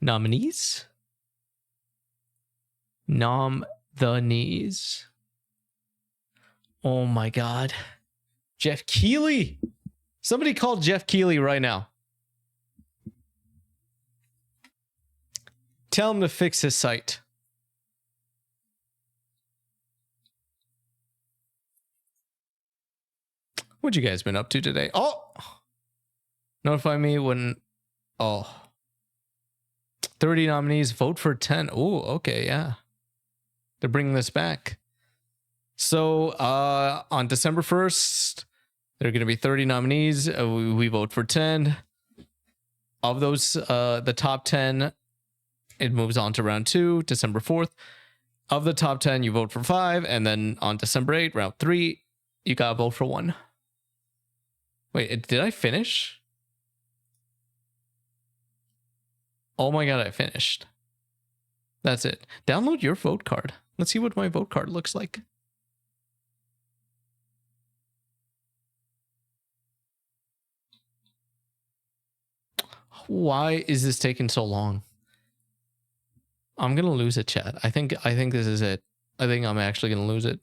Nominees? The knees. Oh my god. Jeff Keighley. Somebody call Jeff Keighley right now. Tell him to fix his site. What you guys been up to today? Oh! Notify me when... Oh. 30 nominees, vote for 10. Oh, okay, yeah. They're bringing this back. So on December 1st, there are going to be 30 nominees. We vote for 10. Of those, the top 10, it moves on to round 2, December 4th. Of the top 10, you vote for 5. And then on December 8th, round 3, you got to vote for 1. Wait, did I finish? Oh my god, I finished. That's it. Download your vote card. Let's see what my vote card looks like. Why is this taking so long? I'm gonna lose it, chat. I think this is it. I think I'm actually gonna lose it.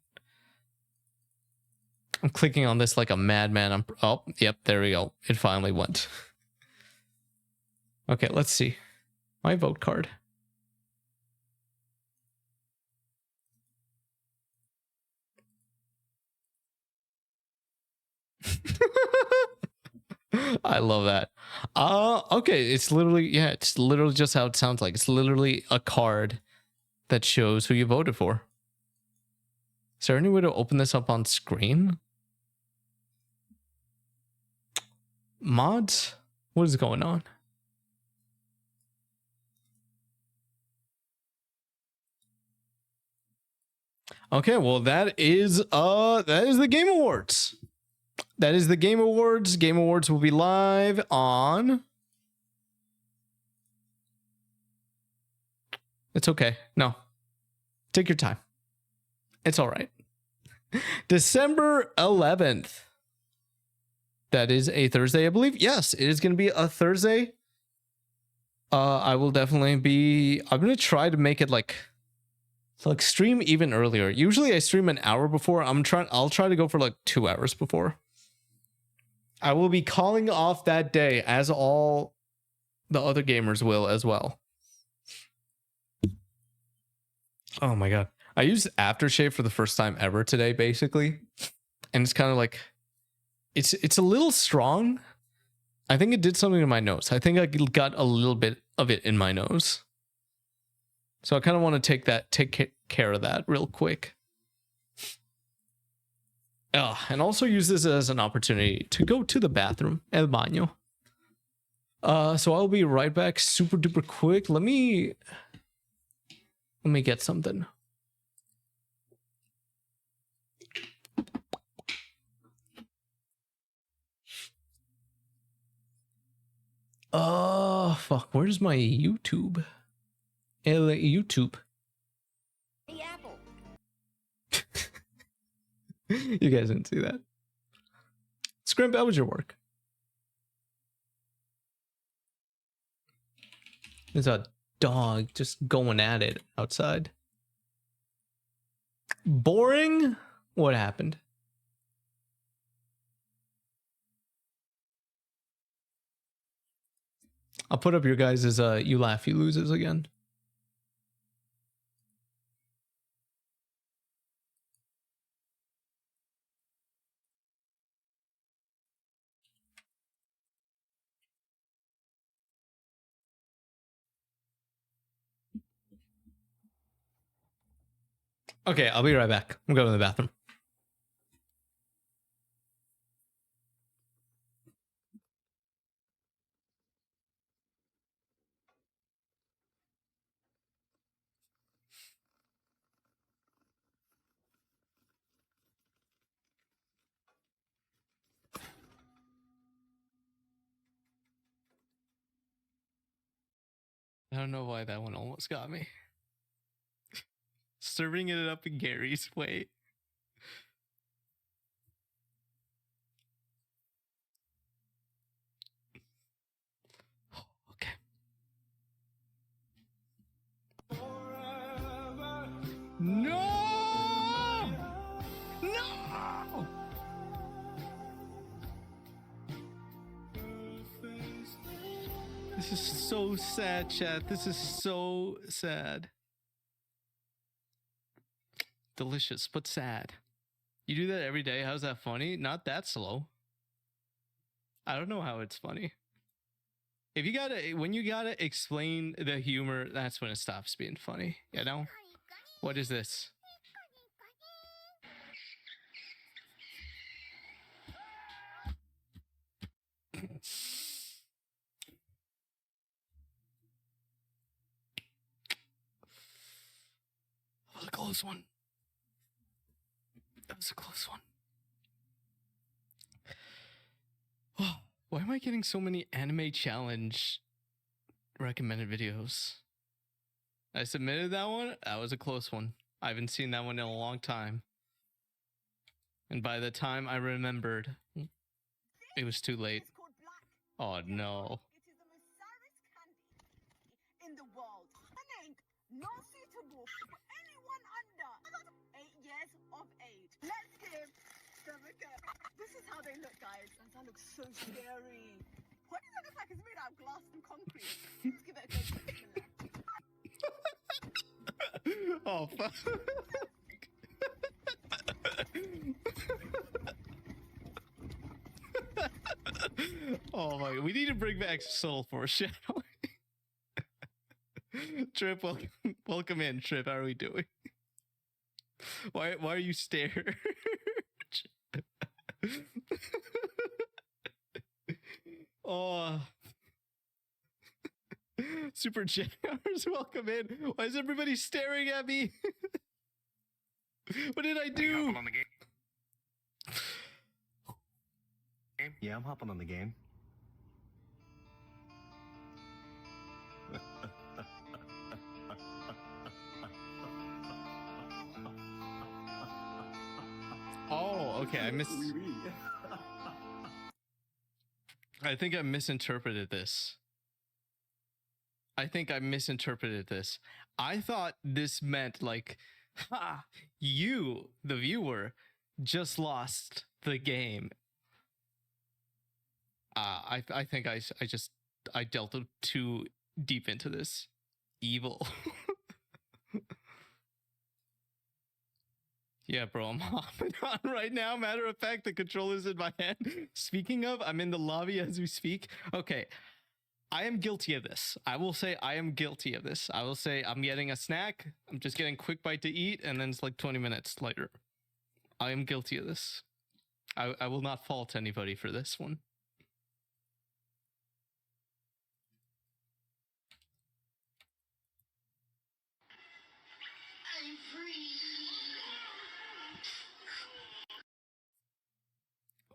I'm clicking on this like a madman. Oh, yep, there we go. It finally went. Okay, let's see. My vote card. I love that. Okay, it's literally, yeah, it's literally just how it sounds like. It's literally a card that shows who you voted for. Is there any way to open this up on screen? Mods? What is going on? Okay, well that is the Game Awards. That is the Game Awards. Game Awards will be live on. It's okay. No. Take your time. It's all right. December 11th. That is a Thursday, I believe. Yes, it is going to be a Thursday. I will definitely be. I'm going to try to make it like stream even earlier. Usually I stream an hour before. I'll try to go for like 2 hours before. I will be calling off that day, as all the other gamers will as well. Oh my god. I used aftershave for the first time ever today, basically. And it's kind of like it's a little strong. I think it did something to my nose. I think I got a little bit of it in my nose. So I kind of want to take care of that real quick. And also use this as an opportunity to go to the bathroom, el baño. So I'll be right back super duper quick. Let me get something. Oh, fuck. Where's my YouTube? YouTube. The apple. You guys didn't see that. Scrimp, how was your work? There's a dog just going at it outside. Boring? What happened? I'll put up your guys' you laugh, you loses again. Okay, I'll be right back. I'm going to the bathroom. I don't know why that one almost got me. Serving it up in Gary's way. Okay. No! No! This is so sad, chat. This is so sad. Delicious, but sad. You do that every day? How's that funny? Not that slow. I don't know how it's funny. If you gotta, when you gotta explain the humor, that's when it stops being funny. You know? What is this? That was a close one. That was a close one. Oh, why am I getting so many anime challenge recommended videos? I submitted that one. That was a close one. I haven't seen that one in a long time. And by the time I remembered, it was too late. Oh no. It is the most sourest candy in the world. An ink not suitable for anyone under 8 years of age. Let's give them a go. This is how they look, guys. That looks so scary. What does it look like? It's made out of glass and concrete. Let's give it a go. Oh fuck. Oh my, we need to bring back soul foreshadowing. Trip, welcome in. Trip, how are we doing? Why are you staring? Oh. Super Jammers, welcome in. Why is everybody staring at me? What did I Are you do? hopping on the game? Yeah, I'm hopping on the game. Oh, okay. I think I misinterpreted this. I thought this meant like, ha, you, the viewer, just lost the game. I think I delved too deep into this evil. Yeah, bro, I'm hopping on right now. Matter of fact, the controller's in my hand. Speaking of, I'm in the lobby as we speak. Okay, I am guilty of this. I will say I am guilty of this. I will say I'm getting a snack. I'm just getting a quick bite to eat, and then it's like 20 minutes later. I am guilty of this. I will not fault anybody for this one. I'm free.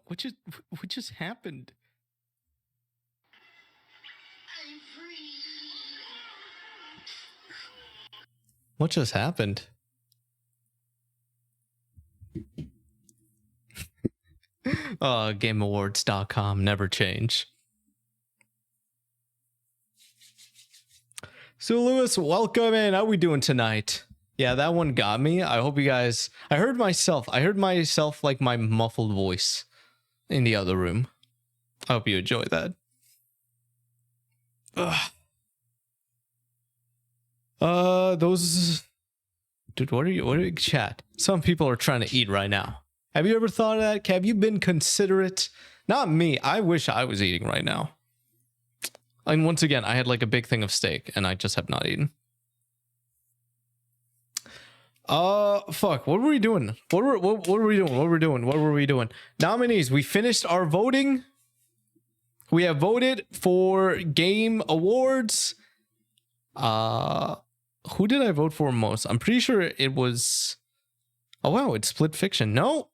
What just happened? I'm free. What just happened? GameAwards.com, never change. So Lewis, welcome in. How we doing tonight? Yeah, that one got me. I hope you guys... I heard myself like my muffled voice in the other room. I hope you enjoy that. Ugh. Those... Dude, what are you chat? Some people are trying to eat right now. Have you ever thought of that? Have you been considerate? Not me. I wish I was eating right now. And once again, I had like a big thing of steak and I just have not eaten. Fuck. What were we doing? What were we doing? Nominees. We finished our voting. We have voted for Game Awards. Who did I vote for most? I'm pretty sure it was... Oh, wow. It's Split Fiction. No.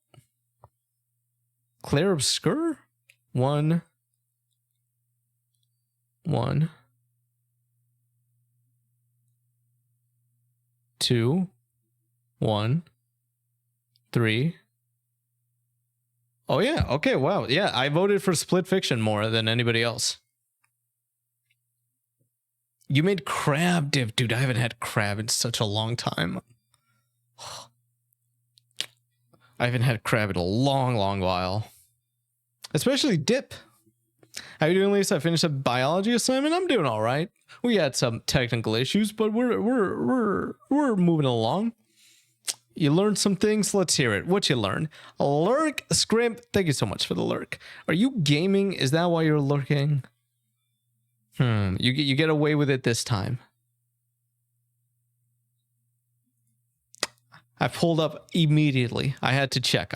Claire Obscure? One. 2, 1, 3. Oh, yeah. Okay. Wow. Yeah. I voted for Split Fiction more than anybody else. You made crab dip. Dude, I haven't had crab in such a long time. I haven't had crab in a long while. Especially dip. How you doing, Lisa? I finished a biology assignment. I'm doing all right. We had some technical issues, but we're moving along. You learned some things. Let's hear it. What you learn? Lurk Scrimp. Thank you so much for the lurk. Are you gaming? Is that why you're lurking? You get away with it this time. I pulled up immediately. I had to check.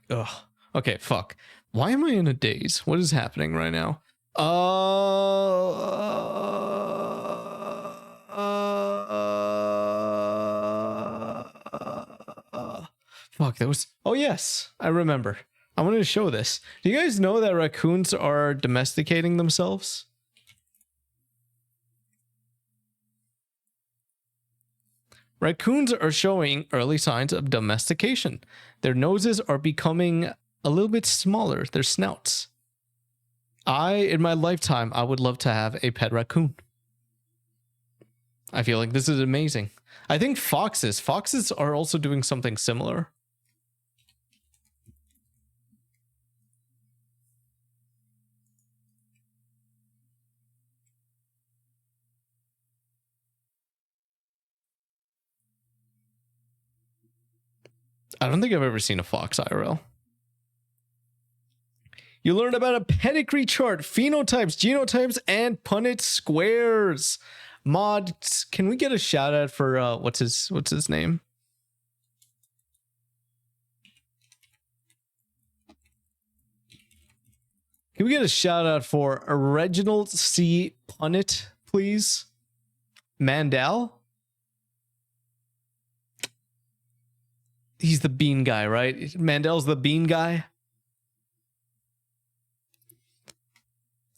Ugh. Okay, fuck. Why am I in a daze? What is happening right now? Fuck, that was... Oh, yes. I remember. I wanted to show this. Do you guys know that raccoons are domesticating themselves? Raccoons are showing early signs of domestication. Their noses are becoming a little bit smaller, their snouts. In my lifetime, I would love to have a pet raccoon. I feel like this is amazing. I think foxes are also doing something similar. I don't think I've ever seen a fox IRL. You learned about a pedigree chart, phenotypes, genotypes, and Punnett squares. Mods, can we get a shout out for what's his name? Can we get a shout out for Reginald C. Punnett, please? Mandel? He's the bean guy, right? Mandel's the bean guy.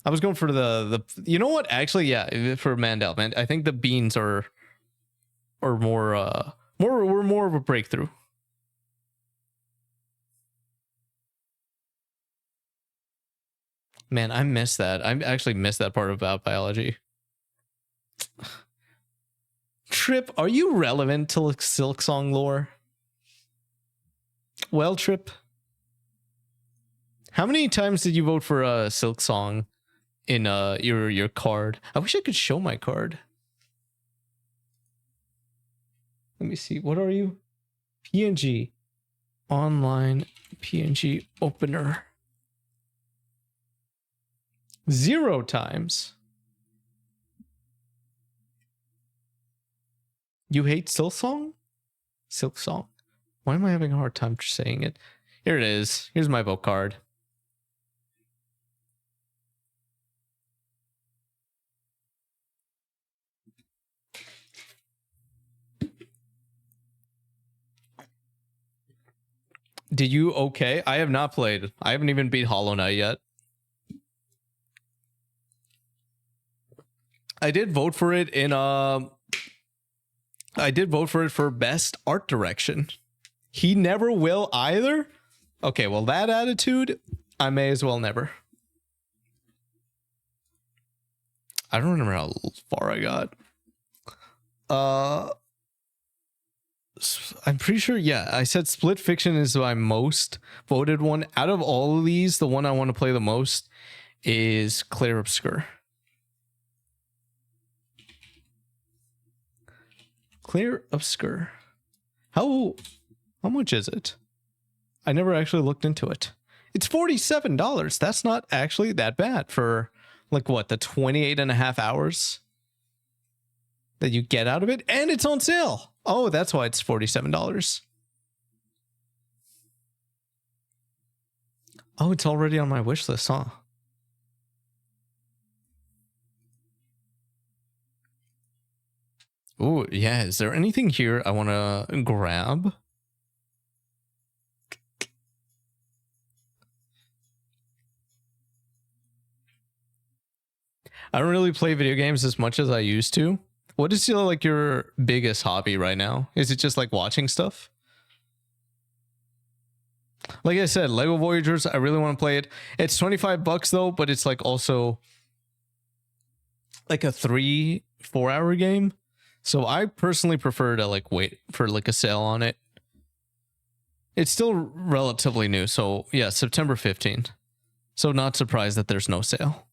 I was going for the you know what? Actually, yeah, for Mandel, man. I think the beans are more were more of a breakthrough. Man, I miss that. I actually miss that part about biology. Trip, are you relevant to Silk Song lore? Well, Trip, how many times did you vote for a Silk Song in your card? I wish I could show my card. Let me see. What are you? PNG. Online PNG opener. 0 times. You hate Silk Song? Silk Song. Why am I having a hard time saying it? Here it is. Here's my vote card. Did you okay? I have not played. I haven't even beat Hollow Knight yet. I did vote for it in I did vote for it for best art direction. He never will either. Okay, well, that attitude, I may as well never. I don't remember how far I got. I'm pretty sure, yeah, I said Split Fiction is my most voted one. Out of all of these, the one I want to play the most is Clair Obscur. Clair Obscur. How much is it? I never actually looked into it. It's $47. That's not actually that bad for like what, the 28.5 hours that you get out of it, and it's on sale. Oh, that's why it's $47. Oh, it's already on my wish list, huh? Ooh, yeah. Is there anything here I want to grab? I don't really play video games as much as I used to. What is your biggest hobby right now? Is it just like watching stuff? Like I said, Lego Voyagers, I really want to play it. It's $25 though, but it's like also like a 3-4 hour game. So I personally prefer to like wait for like a sale on it. It's still relatively new. So yeah, September 15th. So not surprised that there's no sale.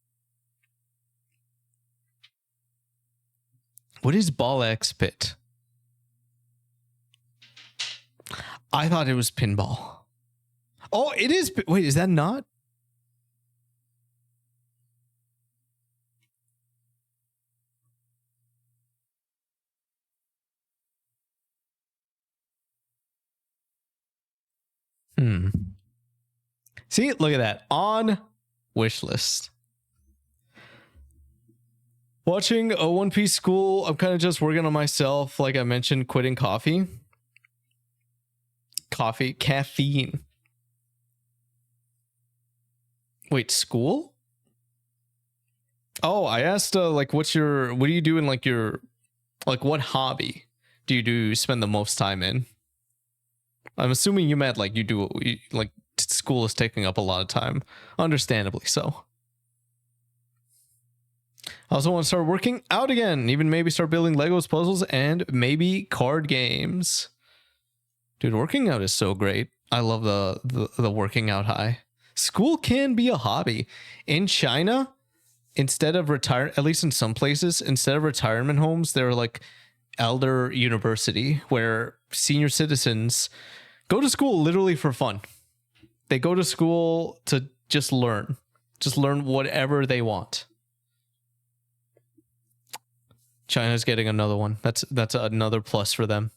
What is Ball X Pit? I thought it was pinball. Oh, it is. Wait, is that not? See, look at that. On wish list. Watching a One Piece School. I'm kind of just working on myself. Like I mentioned, quitting coffee. Caffeine. Wait, school? Oh, I asked like what do you do in like your, like what hobby do you spend the most time in? I'm assuming you meant like like school is taking up a lot of time. Understandably so. I also want to start working out again. Even maybe start building Legos, puzzles, and maybe card games. Dude, working out is so great. I love the working out high. School can be a hobby. In China, instead of at least in some places, instead of retirement homes, they're like elder university where senior citizens go to school literally for fun. They go to school to just learn whatever they want. China's getting another one. That's another plus for them.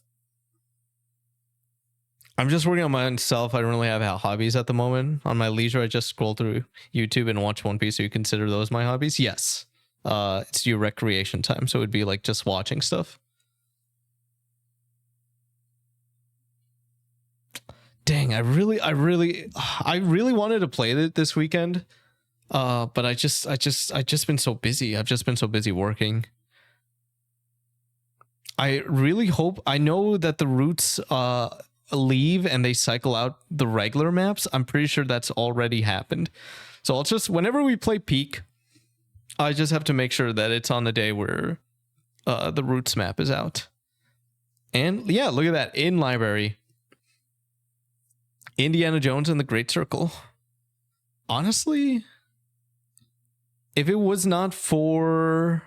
I'm just working on myself. I don't really have hobbies at the moment. On my leisure, I just scroll through YouTube and watch One Piece. So you consider those my hobbies? Yes. It's your recreation time, so it would be like just watching stuff. Dang, I really wanted to play it this weekend. But I just been so busy. I've just been so busy working. I really hope, I know that the Roots leave and they cycle out the regular maps. I'm pretty sure that's already happened. So I'll just, whenever we play Peak, I just have to make sure that it's on the day where the Roots map is out. And yeah, look at that, in library. Indiana Jones and the Great Circle. Honestly, if it was not for...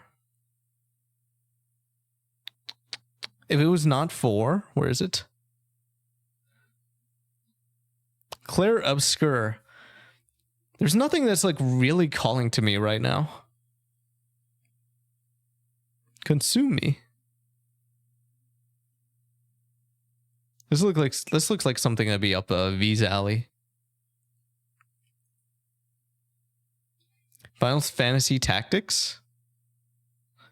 where is it? Claire Obscure. There's nothing that's like really calling to me right now. Consume me. This looks like something that'd be up V's alley. Final Fantasy Tactics.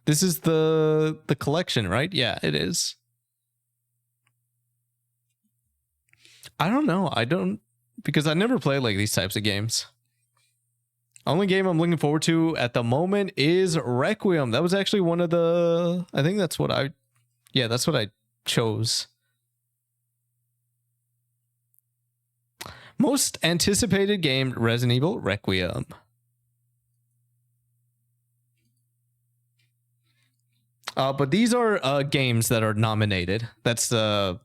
This is the collection, right? Yeah, it is. I don't know. Because I never play like these types of games. Only game I'm looking forward to at the moment is Requiem. That was actually one of the, I think that's what I chose. Most anticipated game, Resident Evil Requiem. But these are games that are nominated. That's why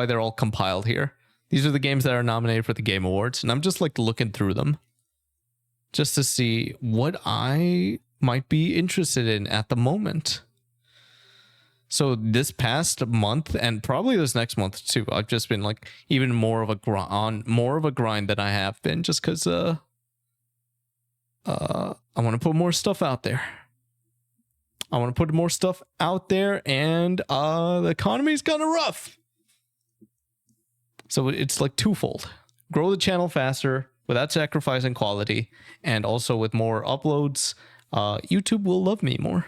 they're all compiled here. These are the games that are nominated for the Game Awards, and I'm just like looking through them just to see what I might be interested in at the moment. So this past month, and probably this next month too, I've just been like even more of a grind than I have been, just because I want to put more stuff out there. And the economy's kind of rough. So it's like twofold. Grow the channel faster without sacrificing quality, and also with more uploads, YouTube will love me more.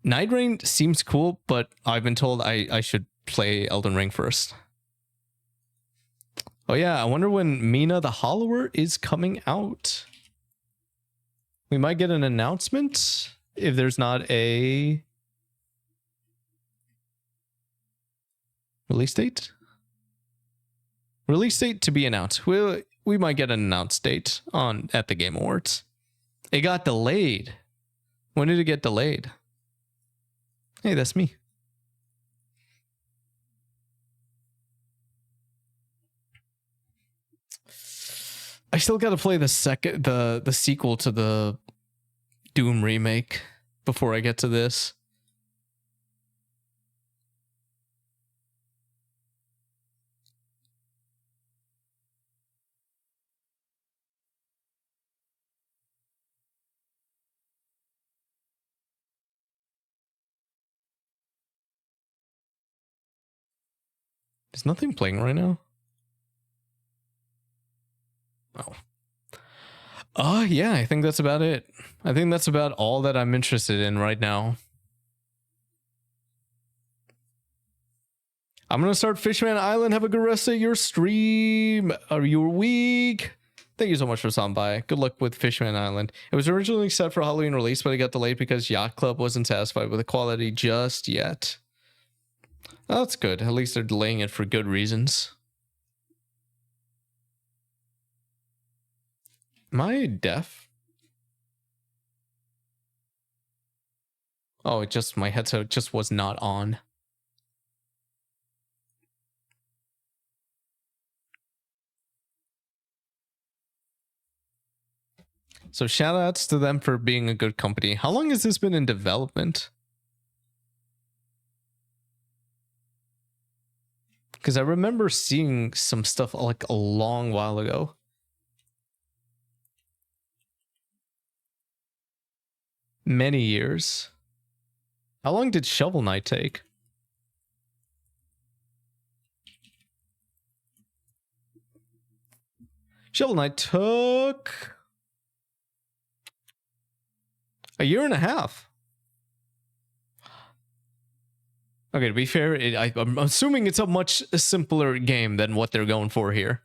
Night Rain seems cool, but I've been told I should play Elden Ring first. Oh yeah, I wonder when Mina the Hollower is coming out. We might get an announcement if there's not a release date. Release date to be announced. We might get an announced date at the Game Awards. It got delayed. When did it get delayed? Hey, that's me. I still got to play the sequel to the Doom remake before I get to this. There's nothing playing right now. Oh. Yeah, I think that's about it. I think that's about all that I'm interested in right now. I'm going to start Fishman Island. Have a good rest of your stream or your week. Thank you so much for stopping by. Good luck with Fishman Island. It was originally set for Halloween release, but it got delayed because Yacht Club wasn't satisfied with the quality just yet. Oh, that's good. At least they're delaying it for good reasons. Am I deaf? Oh, my headset just was not on. So shout outs to them for being a good company. How long has this been in development? Because I remember seeing some stuff like a long while ago. Many years. How long did Shovel Knight take? Shovel Knight took a year and a half. Okay, to be fair, I'm assuming it's a much simpler game than what they're going for here.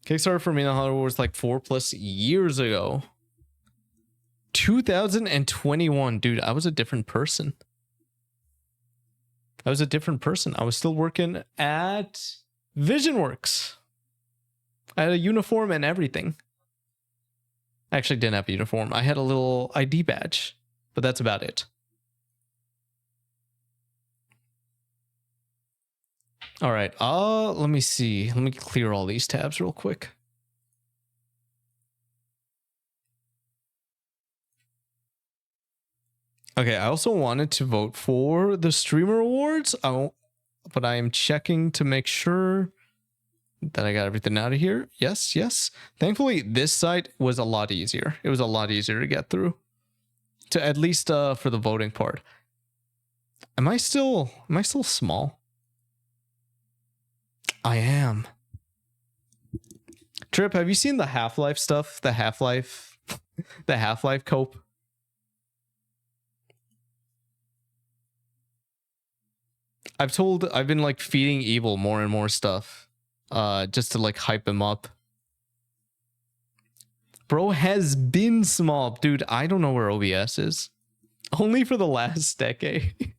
Kickstarter for Mina Hunter was like 4+ years ago. 2021, dude, I was a different person. I was still working at VisionWorks. I had a uniform and everything. I actually didn't have a uniform. I had a little ID badge, but that's about it. All right. Let me see. Let me clear all these tabs real quick. Okay, I also wanted to vote for the Streamer Awards, but I am checking to make sure that I got everything out of here. Yes, yes. Thankfully, this site was a lot easier. It was a lot easier to get through, to at least for the voting part. Am I still small? I am. Trip, have you seen the Half-Life stuff? The Half-Life cope? I've been like feeding Evil more and more stuff just to like hype him up. Bro has been small. Dude, I don't know where OBS is. Only for the last decade.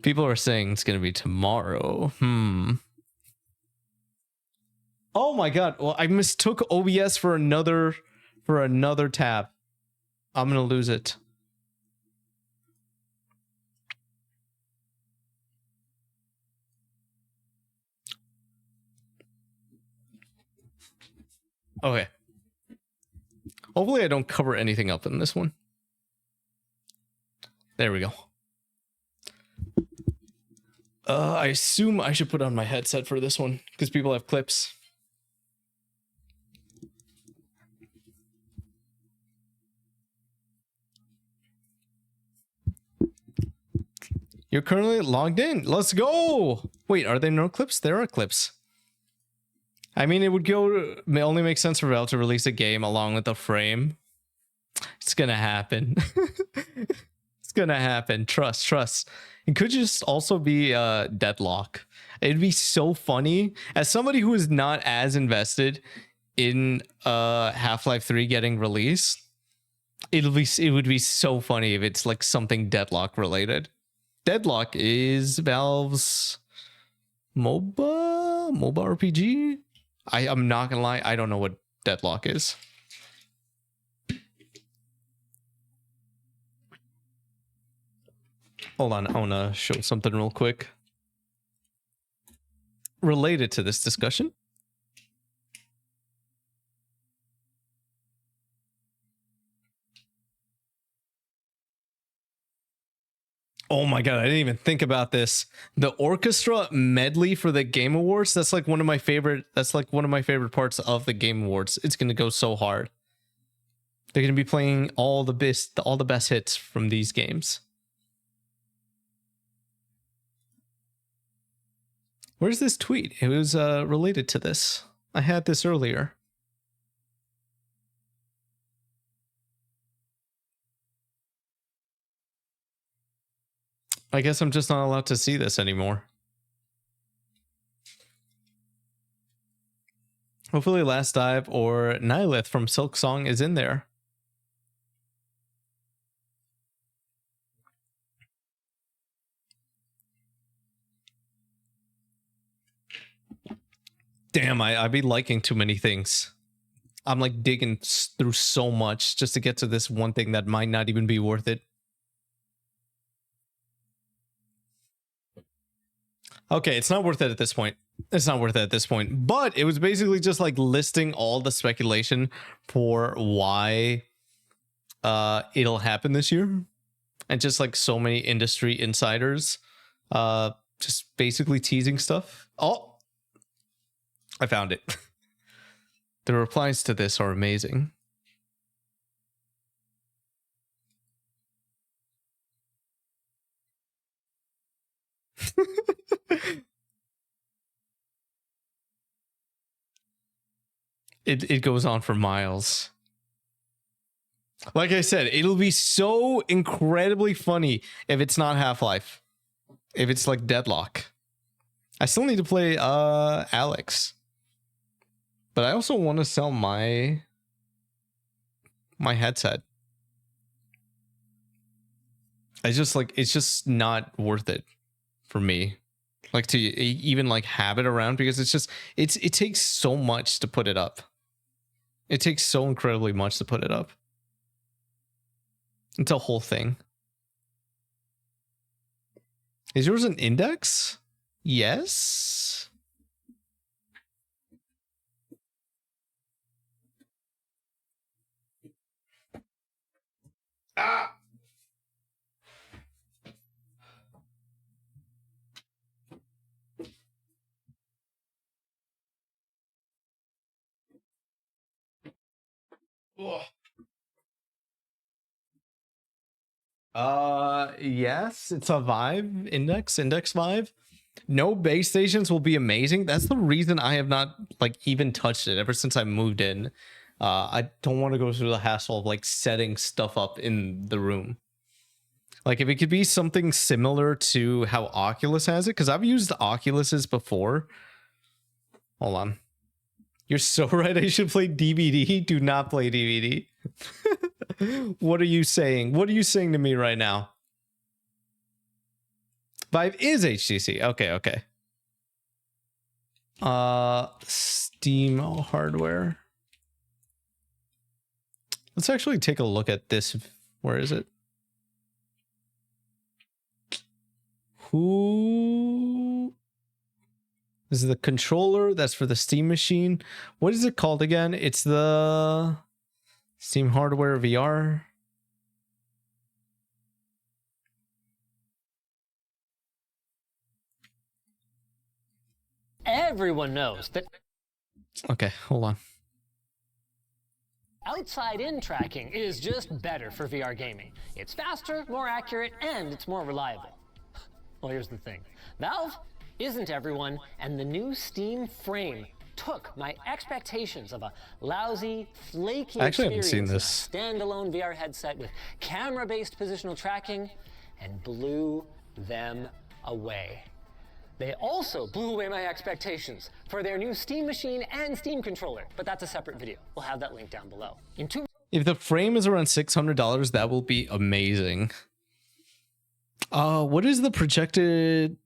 People are saying it's going to be tomorrow. Oh my god. Well, I mistook OBS for another tab. I'm going to lose it. Okay. Hopefully I don't cover anything up in this one. There we go. I assume I should put on my headset for this one because people have clips. You're currently logged in. Let's go. Wait, are there no clips? There are clips. I mean, it would only make sense for Valve to release a game along with the frame. It's gonna happen. It's gonna happen. Trust. It could just also be Deadlock. It'd be so funny. As somebody who is not as invested in Half-Life 3 getting released, it would be so funny if it's like something Deadlock related. Deadlock is Valve's MOBA RPG. I'm not gonna lie, I don't know what Deadlock is. Hold on, I wanna show something real quick related to this discussion. Oh my god, I didn't even think about this. The orchestra medley for the Game Awards, that's like one of my favorite parts of the Game Awards. It's going to go so hard. They're going to be playing all the best hits from these games. Where's this tweet? It was related to this. I had this earlier. I guess I'm just not allowed to see this anymore. Hopefully Last Dive or Nihilith from Silksong is in there. Damn, I be liking too many things. I'm like digging through so much just to get to this one thing that might not even be worth it. Okay, it's not worth it at this point. It's not worth it at this point. But it was basically just like listing all the speculation for why it'll happen this year. And just like so many industry insiders just basically teasing stuff. Oh, I found it. The replies to this are amazing. It goes on for miles. Like I said, it'll be so incredibly funny if it's not Half-Life. If it's like Deadlock. I still need to play Alex. But I also want to sell my headset. It's just not worth it for me. Like to even like have it around, because it takes so much to put it up. It takes so incredibly much to put it up. It's a whole thing. Is yours an Index? Yes. Ah. Yes, it's a Vive Index Vive. No base stations will be amazing. That's the reason I have not like even touched it ever since I moved in. I don't want to go through the hassle of like setting stuff up in the room. Like if it could be something similar to how Oculus has it, because I've used Oculuses before. Hold on. You're so right. I should play DVD. Do not play DVD. What are you saying? What are you saying to me right now? Vive is HTC. Okay. Steam hardware. Let's actually take a look at this. Where is it? Who? This is the controller. That's for the Steam machine. What is it called again? It's the Steam hardware VR. Everyone knows that Okay, hold on. outside-in tracking is just better for VR gaming. It's faster, more accurate, and it's more reliable. Well, here's the thing. Valve isn't everyone, and the new Steam Frame took my expectations of a lousy, flaky I actually haven't seen experience in a standalone VR headset with camera-based positional tracking and blew them away. They also blew away my expectations for their new Steam machine and Steam controller, but that's a separate video. We'll have that link down below. If the frame is around $600, that will be amazing. What is the projected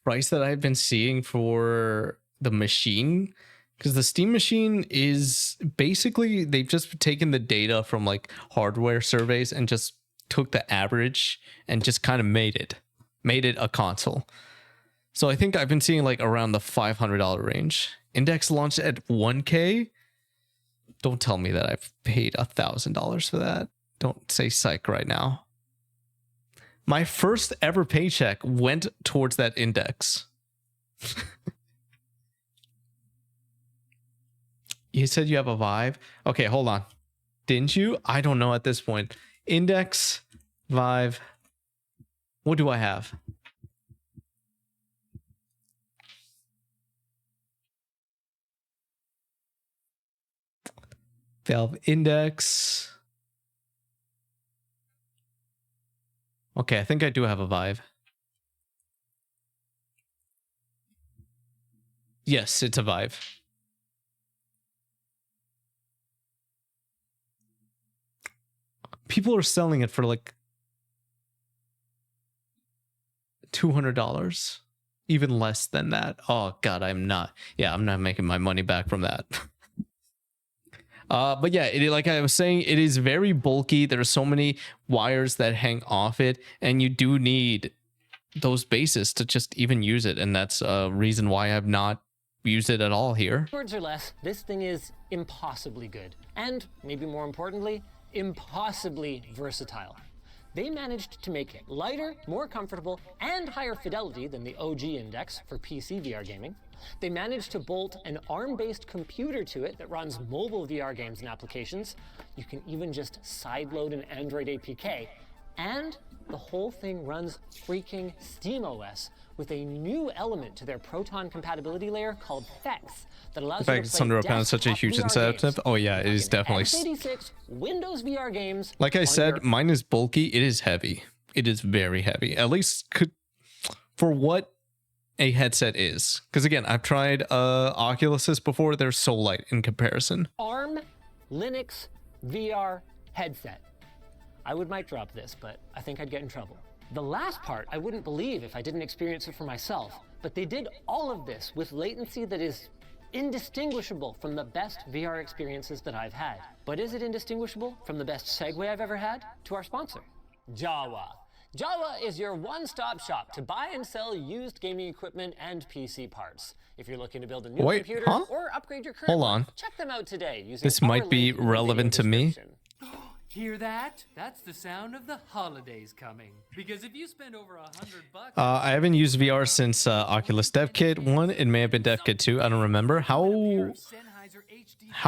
price that I've been seeing for the machine? Because the Steam machine is basically, they've just taken the data from like hardware surveys and just took the average and just kind of made it a console. So I think I've been seeing like around the $500 range. Index launched at 1K. Don't tell me that I've paid $1,000 for that. Don't say psych right now. My first ever paycheck went towards that Index. You said you have a Vive? Okay, hold on. Didn't you? I don't know at this point. Index, Vive. What do I have? Valve Index. Okay, I think I do have a Vive. Yes, it's a Vive. People are selling it for like $200. Even less than that. Oh god, I'm not making my money back from that. But yeah, like I was saying, it is very bulky. There are so many wires that hang off it, and you do need those bases to just even use it. And that's a reason why I've not used it at all here. Words or less, this thing is impossibly good. And, maybe more importantly, impossibly versatile. They managed to make it lighter, more comfortable, and higher fidelity than the OG Index for PC VR gaming. They managed to bolt an ARM-based computer to it that runs mobile VR games and applications. You can even just sideload an Android APK. And the whole thing runs freaking SteamOS with a new element to their Proton compatibility layer called FEX that allows The fact you that to play Thunder is such a desktop huge VR incentive. games. Oh yeah, it is definitely. x86 Windows VR games. Like I on said, your mine is bulky. It is heavy. It is very heavy. At least for what a headset is. Because again, I've tried Oculuses before. They're so light in comparison. ARM Linux VR headset. I would mic drop this, but I think I'd get in trouble. The last part I wouldn't believe if I didn't experience it for myself, but they did all of this with latency that is indistinguishable from the best VR experiences that I've had. But is it indistinguishable from the best segue I've ever had? To our sponsor, Jawa. Jawa is your one-stop shop to buy and sell used gaming equipment and PC parts. If you're looking to build a new Wait, computer huh? or upgrade your current Hold one, on. check them out today using This our might be link in the relevant video to me. description. Hear that? That's the sound of the holidays coming. Because if you spend over $100, I haven't used VR since Oculus Dev Kit 1. It may have been Dev Kit 2. I don't remember. How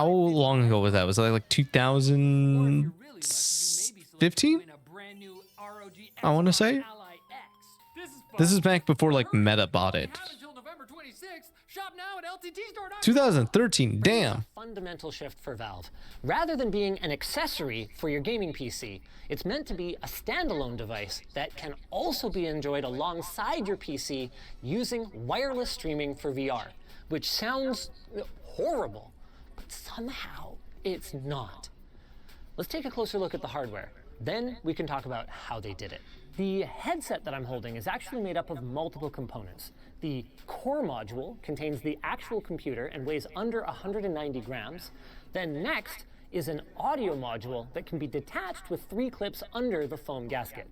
long ago was that? Was that like 2015? I want to say. This is back before like Meta bought it. Until November 26th, shop now at LTTstore.com. 2013. Damn. Fundamental shift for Valve. Rather than being an accessory for your gaming PC, it's meant to be a standalone device that can also be enjoyed alongside your PC using wireless streaming for VR, which sounds horrible, but somehow it's not. Let's take a closer look at the hardware. Then we can talk about how they did it. The headset that I'm holding is actually made up of multiple components. The core module contains the actual computer and weighs under 190 grams. Then next is an audio module that can be detached with 3 clips under the foam gasket.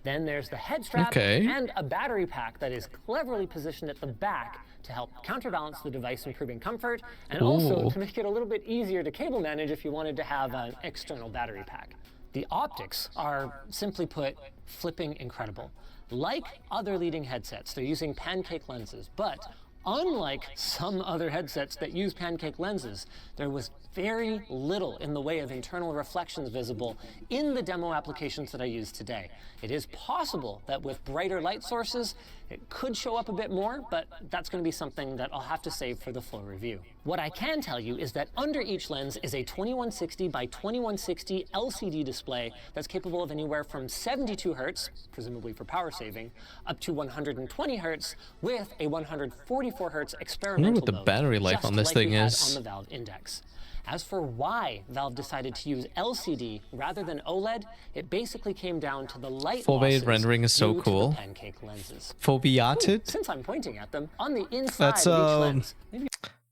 Then there's the head strap Okay. and a battery pack that is cleverly positioned at the back to help counterbalance the device, improving comfort, and also Ooh. to make it a little bit easier to cable manage if you wanted to have an external battery pack. The optics are, simply put, flipping incredible. Like other leading headsets, they're using pancake lenses, but unlike some other headsets that use pancake lenses, there was very little in the way of internal reflections visible in the demo applications that I use today. It is possible that with brighter light sources, it could show up a bit more, but that's going to be something that I'll have to save for the full review. What I can tell you is that under each lens is a 2160 by 2160 LCD display that's capable of anywhere from 72 Hz, presumably for power saving, up to 120 Hz with a 144 Hz experimental what the mode, battery life just on this like thing we had is. on the Valve Index. As for why Valve decided to use LCD rather than OLED, it basically came down to the light Foveated losses rendering is so due to cool. the pancake lenses. Foveated? Since I'm pointing at them, on the inside That's of each lens,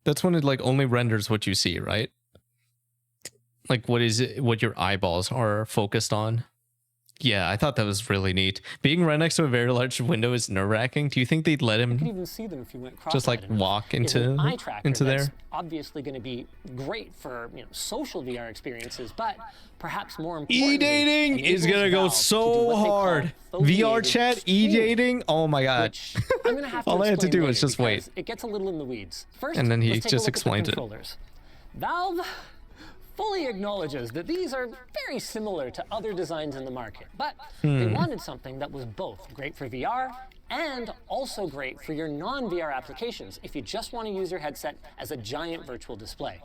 That's when it like only renders what you see, right? Like what your eyeballs are focused on. Yeah, I thought that was really neat. Being right next to a very large window is nerve-wracking. Do you think they'd let you can him even see them if you went cross-eyed just like enough. walk Is an into eye tracker that's there? obviously going to be great for social VR experiences, but perhaps more importantly, E-dating is enables gonna go Valve to do so what they call hard. foveated VR chat, streaming, e-dating. Oh my god. which I'm gonna have to All I had to explain do was later just wait. because it gets a little in the weeds. First, And then he let's take a just look at the explained it. controllers. Valve fully acknowledges that these are very similar to other designs in the market, but they wanted something that was both great for VR and also great for your non-VR applications if you just want to use your headset as a giant virtual display.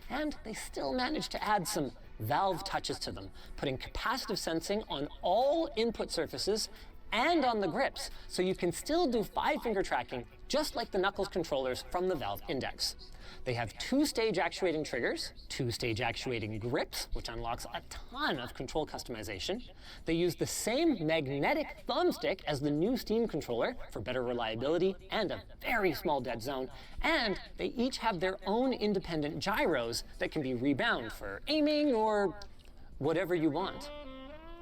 And they still managed to add some Valve touches to them, putting capacitive sensing on all input surfaces and on the grips, so you can still do 5-finger tracking just like the Knuckles controllers from the Valve Index. They have 2-stage actuating triggers, 2-stage actuating grips, which unlocks a ton of control customization. They use the same magnetic thumbstick as the new Steam controller for better reliability and a very small dead zone. And they each have their own independent gyros that can be rebound for aiming or whatever you want.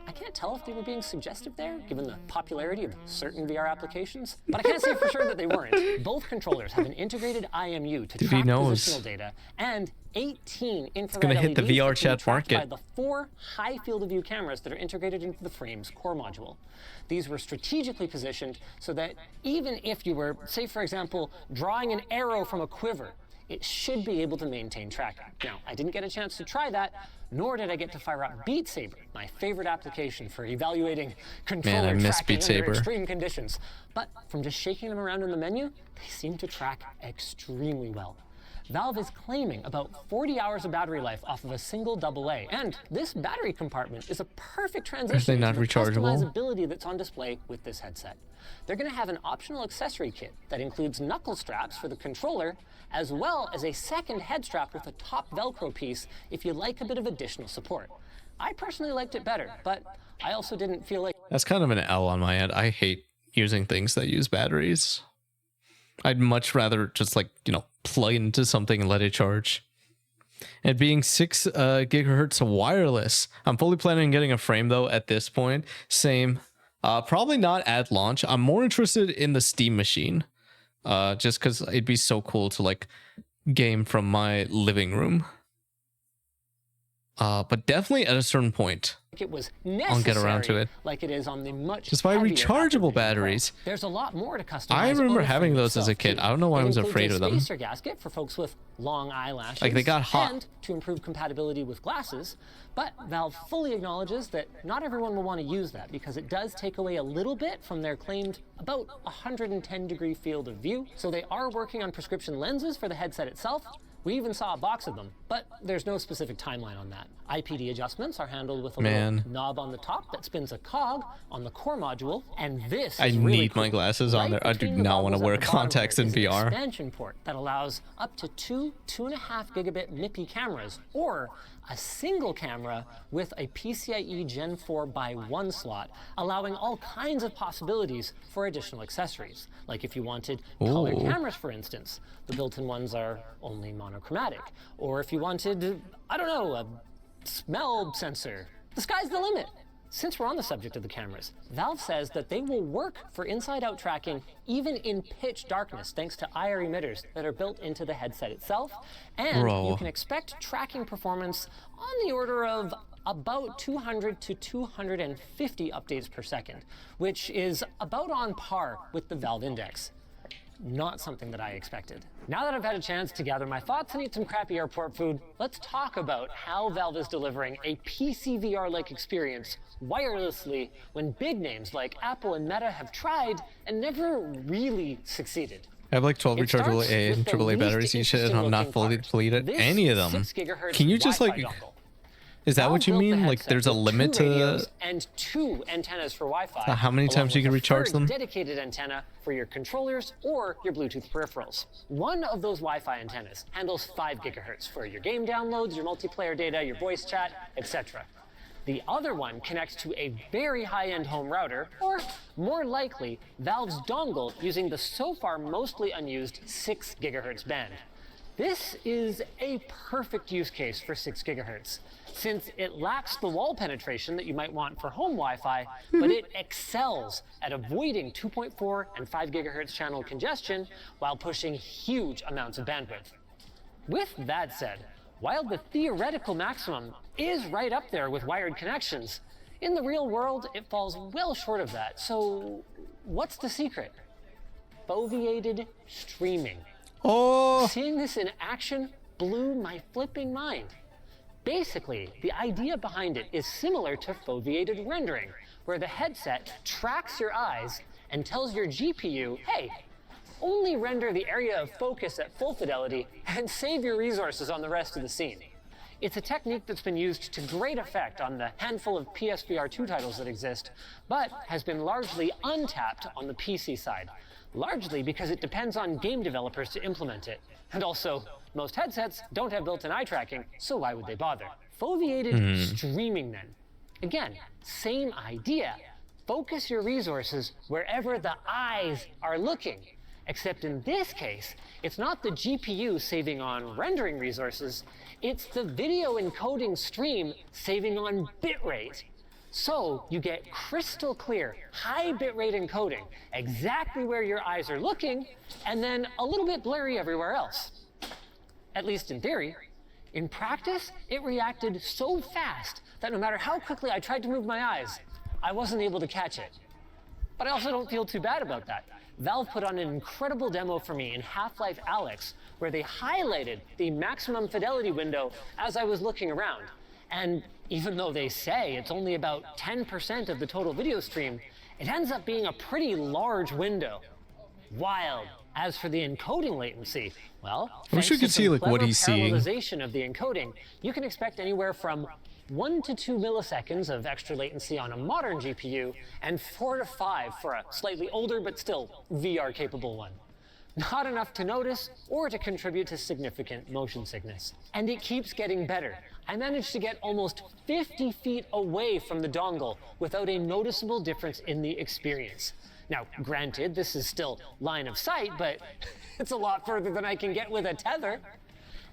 I can't tell if they were being suggestive there, given the popularity of certain VR applications, but I can't say for sure that they weren't. Both controllers have an integrated IMU to track positional data and 18 infrared gonna hit the LEDs VR that can be chat tracked by market. the 4 high field of view cameras that are integrated into the frame's core module. These were strategically positioned so that even if you were, say for example, drawing an arrow from a quiver, it should be able to maintain tracking. Now, I didn't get a chance to try that, nor did I get to fire up Beat Saber, my favorite application for evaluating controller miss tracking Beat under Saber. extreme conditions. But from just shaking them around in the menu, they seem to track extremely well. Valve is claiming about 40 hours of battery life off of a single AA, and this battery compartment is a perfect transition not to the rechargeable? customizability that's on display with this headset. They're going to have an optional accessory kit that includes knuckle straps for the controller, as well as a second head strap with a top Velcro piece if you like a bit of additional support. I personally liked it better, but I also didn't feel like That's kind of an L on my end. I hate using things that use batteries. I'd much rather just plug into something and let it charge. And being 6 gigahertz wireless, I'm fully planning on getting a frame though at this point. Same. Probably not at launch. I'm more interested in the Steam machine. Just because it'd be so cool to game from my living room. But definitely at a certain point. it was necessary, I'll get around to it. like it is on the much Just buy heavier rechargeable Apple Vision batteries. Pro. There's a lot more to customize. I remember on the having frame those as a itself, kid. too. I don't know why I It was includes afraid a of them. spacer gasket for folks with long eyelashes. Like, they got hot. And to improve compatibility with glasses. But Valve fully acknowledges that not everyone will want to use that because it does take away a little bit from their claimed about 110-degree field of view. So they are working on prescription lenses for the headset itself. We even saw a box of them, but there's no specific timeline on that. IPD adjustments are handled with a little knob on the top that spins a cog on the core module, and this I is really need my cool. glasses on there. I do between the not want to goggles wear at the bottom contacts here in is an VR. expansion port that allows up to two 2.5 gigabit MIPI cameras, or a single camera with a PCIe Gen 4 by 1 slot, allowing all kinds of possibilities for additional accessories. Like if you wanted color Ooh. cameras, for instance, the built-in ones are only monochromatic. Or if you wanted, I don't know, a smell sensor, the sky's the limit. Since we're on the subject of the cameras, Valve says that they will work for inside-out tracking even in pitch darkness thanks to IR emitters that are built into the headset itself. And Bro. you can expect tracking performance on the order of about 200 to 250 updates per second, which is about on par with the Valve Index. Not something that I expected. Now that I've had a chance to gather my thoughts and eat some crappy airport food, let's talk about how Valve is delivering a PC VR-like experience wirelessly when big names like Apple and Meta have tried and never really succeeded. I have like 12 It starts rechargeable A with and the AAA least batteries each, and I'm not interesting fully looking depleted part. any of This them. 6 gigahertz Can you just Wi-Fi like, dongle. is that Valve what you built the mean? Like headset there's a with limit 2 to radios and 2 antennas for Wi-Fi. how many along times you with can a recharge third them? dedicated antenna for your controllers or your Bluetooth peripherals. One of those Wi-Fi antennas handles 5 gigahertz for your game downloads, your multiplayer data, your voice chat, etc. The other one connects to a very high-end home router, or more likely, Valve's dongle using the so far mostly unused 6 gigahertz band. This is a perfect use case for 6 gigahertz, since it lacks the wall penetration that you might want for home Wi-Fi, but it excels at avoiding 2.4 and 5 gigahertz channel congestion while pushing huge amounts of bandwidth. With that said, while the theoretical maximum is right up there with wired connections, in the real world it falls well short of that. So what's the secret? Foveated streaming. Oh, Seeing this in action blew my flipping mind. Basically, the idea behind it is similar to foveated rendering, where the headset tracks your eyes and tells your GPU, hey, only render the area of focus at full fidelity and save your resources on the rest of the scene. It's a technique that's been used to great effect on the handful of PSVR 2 titles that exist, but has been largely untapped on the PC side, largely because it depends on game developers to implement it. And also, most headsets don't have built-in eye tracking, so why would they bother? Foveated streaming then. Again, same idea. Focus your resources wherever the eyes are looking. Except in this case, it's not the GPU saving on rendering resources, it's the video encoding stream saving on bitrate. So you get crystal clear, high bitrate encoding, exactly where your eyes are looking, and then a little bit blurry everywhere else. At least in theory. In practice, it reacted so fast that no matter how quickly I tried to move my eyes, I wasn't able to catch it. But I also don't feel too bad about that. Valve put on an incredible demo for me in Half-Life Alyx, where they highlighted the maximum fidelity window as I was looking around. And even though they say it's only about 10% of the total video stream, it ends up being a pretty large window. Wild. As for the encoding latency, well, I wish thanks you to could see some like what clever he's seeing. parallelization of the encoding, you can expect anywhere from 1 to 2 milliseconds of extra latency on a modern GPU, and 4 to 5 for a slightly older but still VR-capable one. Not enough to notice or to contribute to significant motion sickness. And it keeps getting better. I managed to get almost 50 feet away from the dongle without a noticeable difference in the experience. Now, granted, this is still line of sight, but it's a lot further than I can get with a tether.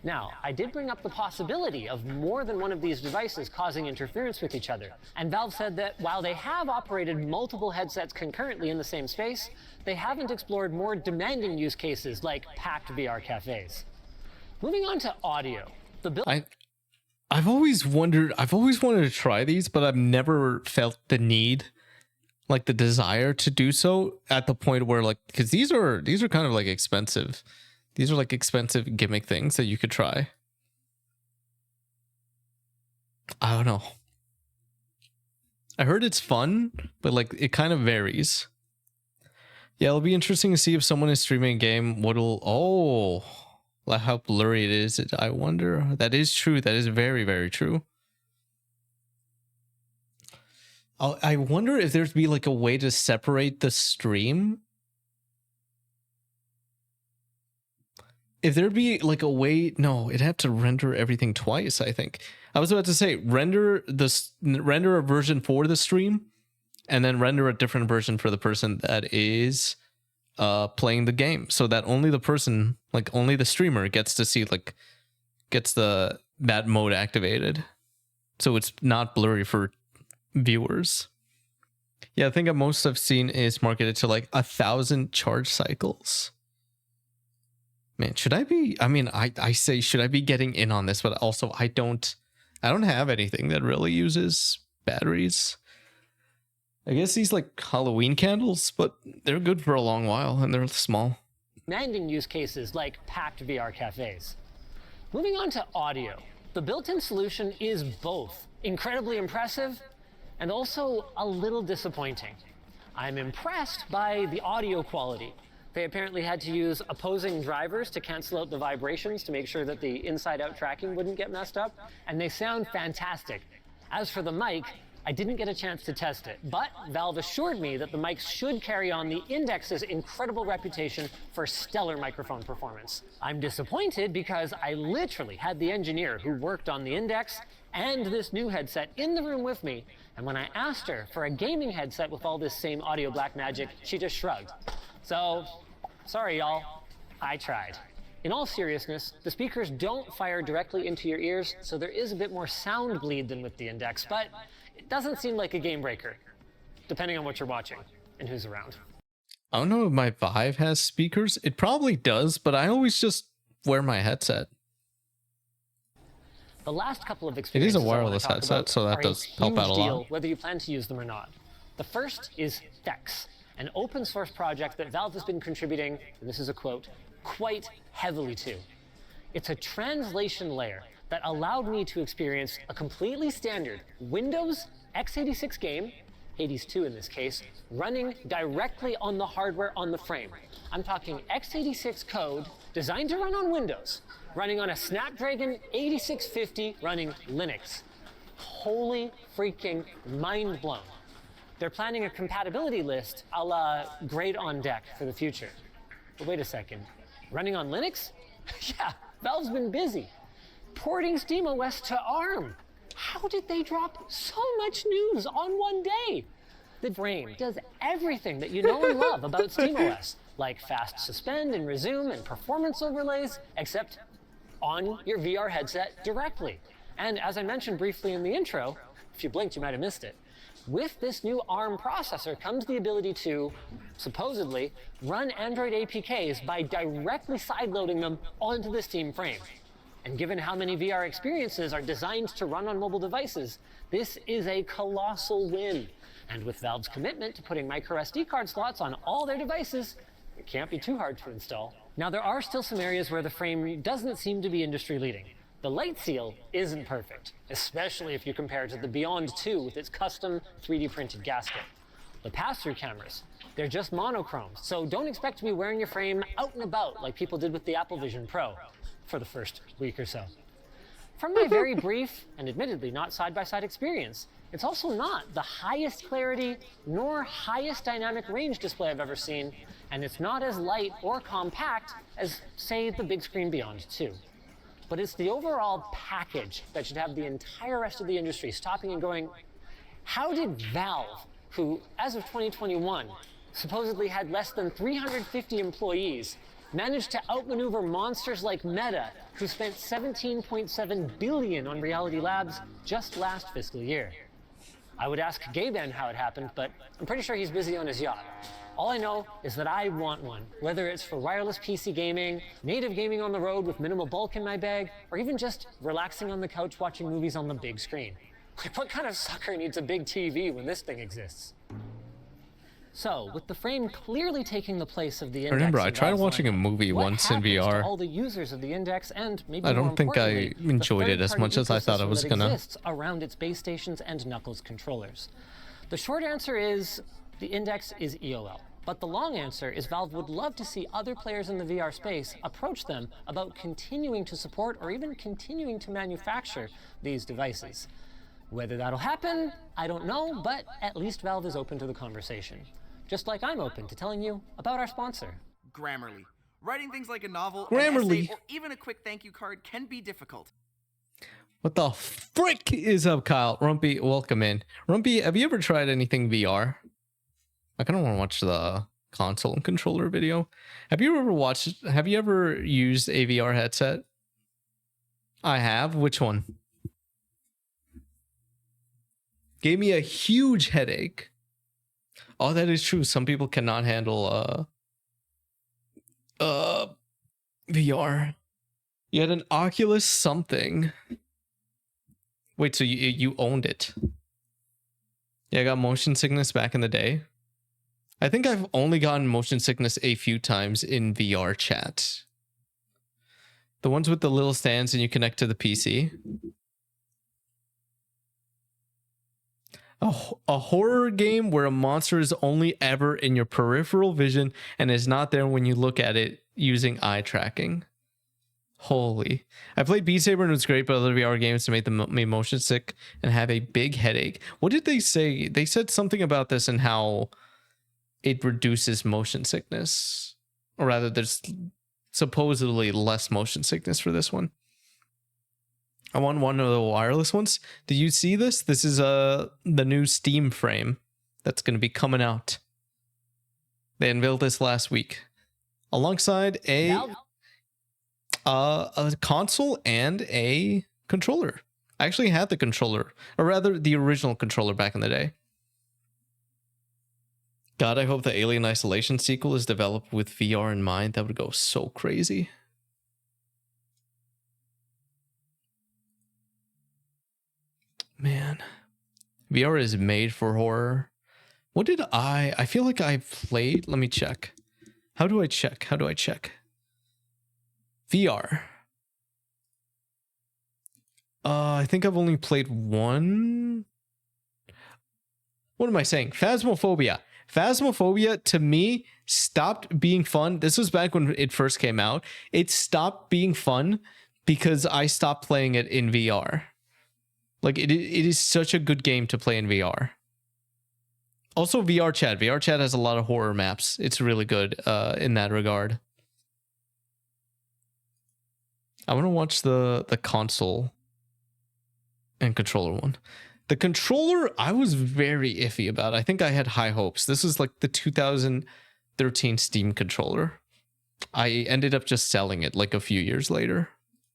Now, I did bring up the possibility of more than one of these devices causing interference with each other, and Valve said that while they have operated multiple headsets concurrently in the same space, they haven't explored more demanding use cases like packed VR cafes. Moving on to audio. I've always wanted to try these, but I've never felt the need, like the desire to do so at the point where, like, because these are kind of like expensive. These are like expensive gimmick things that you could try. I don't know. I heard it's fun, but like it kind of varies. Yeah, it'll be interesting to see if someone is streaming a game, like how blurry it is. I wonder. That is true. That is very, very true. I wonder if there'd be like a way to separate the stream. If there'd be like a way, no, it'd have to render everything twice, I think. I was about to say render a version for the stream and then render a different version for the person that is playing the game, so that only the person, like only the streamer gets to see, like gets that mode activated. So it's not blurry for viewers. Yeah, I think the most I've seen is marketed to like 1,000 charge cycles. Man, should I be? I mean, I say, should I be getting in on this? But also, I don't have anything that really uses batteries. I guess these like Halloween candles, but they're good for a long while and they're small. Demanding use cases like packed VR cafes. Moving on to audio. The built-in solution is both incredibly impressive and also a little disappointing. I'm impressed by the audio quality. They apparently had to use opposing drivers to cancel out the vibrations to make sure that the inside-out tracking wouldn't get messed up, and they sound fantastic. As for the mic, I didn't get a chance to test it, but Valve assured me that the mics should carry on the Index's incredible reputation for stellar microphone performance. I'm disappointed because I literally had the engineer who worked on the Index and this new headset in the room with me, and when I asked her for a gaming headset with all this same audio black magic, she just shrugged. So, sorry y'all, I tried. In all seriousness, the speakers don't fire directly into your ears, so there is a bit more sound bleed than with the Index, but it doesn't seem like a game breaker, depending on what you're watching and who's around. I don't know if my Vive has speakers. It probably does, but I always just wear my headset. The last couple of It experiences is a wireless headset, so that does help out a lot. Whether you plan to use them or not. The first is Thex, an open source project that Valve has been contributing, and this is a quote, quite heavily to. It's a translation layer that allowed me to experience a completely standard Windows x86 game, Hades 2 in this case, running directly on the hardware on the frame. I'm talking x86 code designed to run on Windows, running on a Snapdragon 8650 running Linux. Holy freaking mind blown. They're planning a compatibility list a la Great on Deck for the future. But wait a second, running on Linux? Yeah, Valve's been busy. Porting SteamOS to ARM. How did they drop so much news on one day? The Frame does everything that you know and love about SteamOS, like fast suspend and resume and performance overlays, except on your VR headset directly. And as I mentioned briefly in the intro, if you blinked, you might have missed it, With this new ARM processor comes the ability to, supposedly, run Android APKs by directly sideloading them onto the Steam frame. And given how many VR experiences are designed to run on mobile devices, this is a colossal win. And with Valve's commitment to putting microSD card slots on all their devices, it can't be too hard to install. Now, there are still some areas where the frame doesn't seem to be industry leading. The light seal isn't perfect, especially if you compare it to the Beyond 2 with its custom 3D printed gasket. The pass-through cameras, they're just monochromes, so don't expect to be wearing your frame out and about like people did with the Apple Vision Pro for the first week or so. From my very brief and admittedly not side-by-side experience, it's also not the highest clarity nor highest dynamic range display I've ever seen, and it's not as light or compact as, say, the big screen Beyond 2. But it's the overall package that should have the entire rest of the industry stopping and going, how did Valve, who, as of 2021, supposedly had less than 350 employees, manage to outmaneuver monsters like Meta, who spent $17.7 billion on Reality Labs just last fiscal year? I would ask Gaben how it happened, but I'm pretty sure he's busy on his yacht. All I know is that I want one, whether it's for wireless PC gaming, native gaming on the road with minimal bulk in my bag, or even just relaxing on the couch watching movies on the big screen. Like, what kind of sucker needs a big TV when this thing exists? So, with the frame clearly taking the place of the Index, Remember, I in tried Valve's watching a lineup, movie what once in happens to VR. all the users of the Index, and maybe I more don't think I importantly, the enjoyed it as third-party much as I thought I ecosystem was that gonna. exists around its base stations and Knuckles controllers. The short answer is the Index is EOL. But the long answer is Valve would love to see other players in the VR space approach them about continuing to support or even continuing to manufacture these devices. Whether that'll happen, I don't know, but at least Valve is open to the conversation. Just like I'm open to telling you about our sponsor. Grammarly. Writing things like a novel, Grammarly. an essay, or even a quick thank you card can be difficult. What the frick is up, Kyle? Rumpy, welcome in. Rumpy, have you ever tried anything VR? I kind of want to watch the console and controller video. Have you ever used a VR headset? I have. Which one? Gave me a huge headache. Oh, that is true. Some people cannot handle VR. You had an Oculus something. Wait, so you owned it? Yeah, I got motion sickness back in the day. I think I've only gotten motion sickness a few times in VR chat. The ones with the little stands and you connect to the PC. A horror game where a monster is only ever in your peripheral vision and is not there when you look at it using eye tracking. Holy. I played Beat Saber and it was great, but other VR games to make me motion sick and have a big headache. What did they say? They said something about this and how it reduces motion sickness. Or rather, there's supposedly less motion sickness for this one. I want one of the wireless ones. Did you see this? This is the new Steam frame that's going to be coming out. They unveiled this last week. Alongside a console and a controller. I actually had the controller, or rather the original controller back in the day. God, I hope the Alien Isolation sequel is developed with VR in mind. That would go so crazy. Man, VR is made for horror. What did I feel like I played? Let me check. How do I check? VR. I think I've only played one. What am I saying? Phasmophobia. Phasmophobia to me stopped being fun. This was back when it first came out. It stopped being fun because I stopped playing it in VR. Like it is such a good game to play in VR. Also VR Chat. VR Chat has a lot of horror maps. It's really good in that regard. I want to watch the console and controller one. The controller, I was very iffy about. I think I had high hopes. This was like the 2013 Steam controller. I ended up just selling it like a few years later.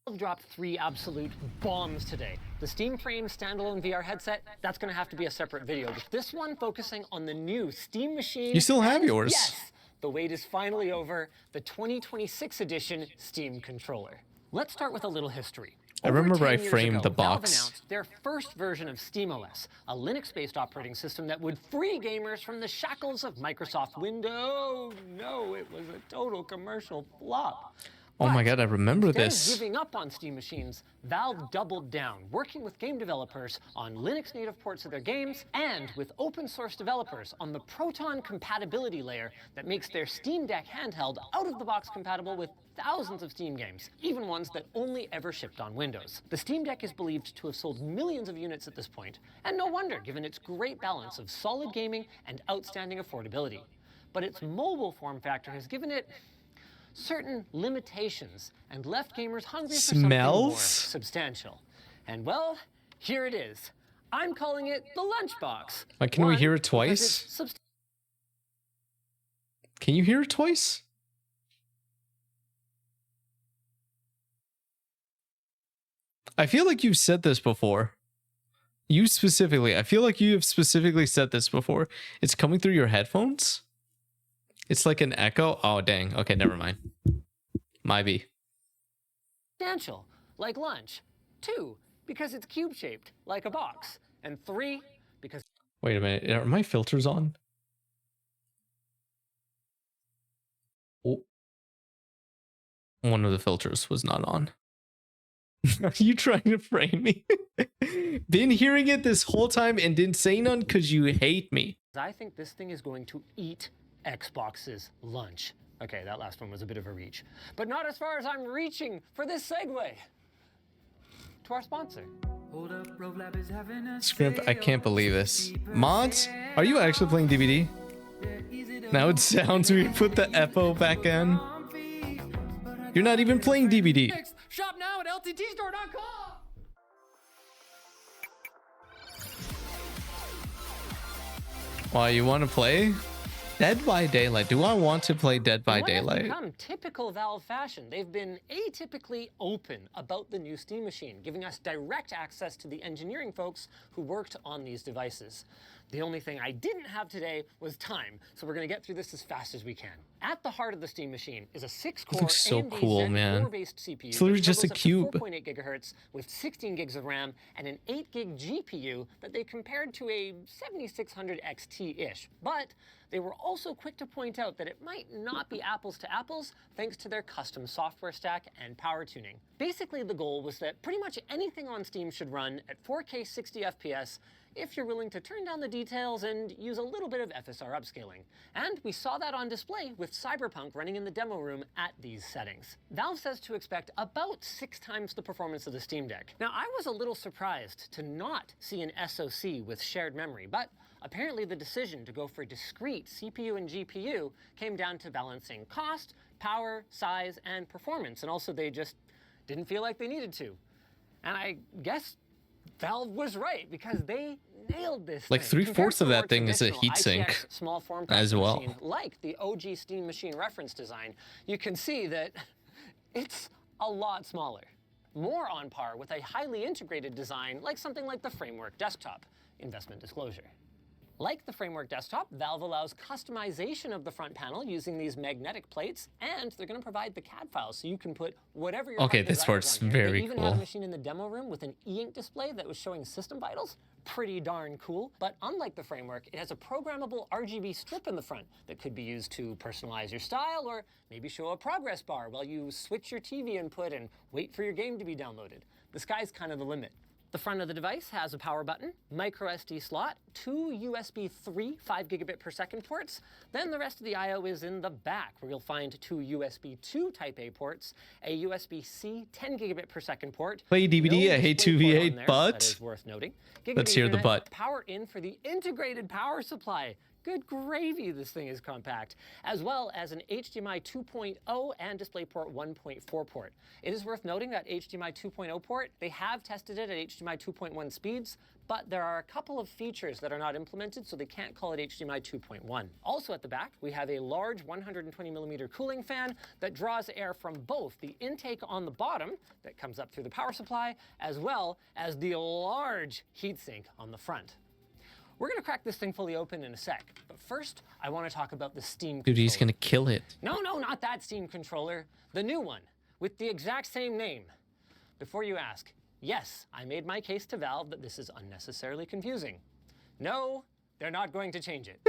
Valve dropped 3 absolute bombs today. The Steam Frame standalone VR headset, that's going to have to be a separate video. But this one focusing on the new Steam Machine. You still have and yours. Yes, the wait is finally over. The 2026 edition Steam controller. Let's start with a little history. I Over remember 10 I years framed ago, the Valve box. announced their first version of SteamOS, a Linux-based operating system that would free gamers from the shackles of Microsoft Windows. No, it was a total commercial flop. Oh my But god, I remember instead this. of giving up on Steam machines, Valve doubled down, working with game developers on Linux native ports of their games and with open source developers on the Proton compatibility layer that makes their Steam Deck handheld out of the box compatible with thousands of Steam games, even ones that only ever shipped on Windows. The Steam Deck is believed to have sold millions of units at this point, and no wonder given its great balance of solid gaming and outstanding affordability. But its mobile form factor has given it certain limitations and left gamers hungry for something more Smells? substantial. And well, here it is. I'm calling it the Lunchbox. Why, can we One, hear it because twice? it's Can you hear it twice? I feel like you've said this before. You specifically. I feel like you have specifically said this before. It's coming through your headphones? It's like an echo? Oh, dang. Okay, never mind. Might be. substantial, like lunch. 2, because it's cube-shaped, like a box. And 3, because Wait a minute. Are my filters on? Oh. One of the filters was not on. Are you trying to frame me? Been hearing it this whole time and didn't say none because you hate me. I think this thing is going to eat Xbox's lunch. Okay, that last one was a bit of a reach. But not as far as I'm reaching for this segue to our sponsor. Hold up, Rogue is having a Scrimp, I can't believe this. Mods, are you actually playing DVD? Now it sounds weird. Put the FO back in. You're not even playing DVD. Shop now at lttstore.com. Why, you want to play Dead by Daylight? Do I want to play Dead by What has Daylight? become typical Valve fashion, they've been atypically open about the new Steam machine, giving us direct access to the engineering folks who worked on these devices. The only thing I didn't have today was time, so we're going to get through this as fast as we can. At the heart of the Steam machine is a 6-core looks so AMD cool, Zen man. 4-based CPU. It's literally that just a turbos up to cube. 4.8 gigahertz with 16 gigs of RAM and an 8 gig GPU that they compared to a 7600 XT-ish. But they were also quick to point out that it might not be apples to apples thanks to their custom software stack and power tuning. Basically, the goal was that pretty much anything on Steam should run at 4K 60 FPS if you're willing to turn down the details and use a little bit of FSR upscaling. And we saw that on display with Cyberpunk running in the demo room at these settings. Valve says to expect about 6 times the performance of the Steam Deck. Now, I was a little surprised to not see an SoC with shared memory, but apparently the decision to go for discrete CPU and GPU came down to balancing cost, power, size, and performance, and also they just didn't feel like they needed to. And I guess Valve was right because they nailed this Like thing. 3/4 of that Compared to thing more is a traditional heatsink ITX small form as factor well. machine, like the OG Steam Machine reference design, you can see that it's a lot smaller. More on par with a highly integrated design like something like the Framework Desktop. Investment disclosure. Like the Framework Desktop, Valve allows customization of the front panel using these magnetic plates, and they're going to provide the CAD files so you can put whatever your Okay, heart this desires part's on here. very They even cool. had a machine in the demo room with an e-ink display that was showing system vitals. Pretty darn cool. But unlike the Framework, it has a programmable RGB strip in the front that could be used to personalize your style or maybe show a progress bar while you switch your TV input and wait for your game to be downloaded. The sky's kind of the limit. The front of the device has a power button, micro SD slot, 2 USB 3 5 gigabit per second ports. Then the rest of the I/O is in the back, where you'll find 2 USB 2 Type A ports, a USB-C 10 gigabit per second port. Play DVD, no I hate DisplayPort 2v8, on there, but that is worth noting. let's Gigabit hear the Ethernet, but. Power in for the integrated power supply. Good gravy, this thing is compact, as well as an HDMI 2.0 and DisplayPort 1.4 port. It is worth noting that HDMI 2.0 port, they have tested it at HDMI 2.1 speeds, but there are a couple of features that are not implemented, so they can't call it HDMI 2.1. Also at the back, we have a large 120mm cooling fan that draws air from both the intake on the bottom that comes up through the power supply, as well as the large heatsink on the front. We're gonna crack this thing fully open in a sec, but first, I wanna talk about the Steam controller. Dude, he's gonna kill it. No, not that Steam controller, the new one, with the exact same name. Before you ask, yes, I made my case to Valve that this is unnecessarily confusing. No, they're not going to change it.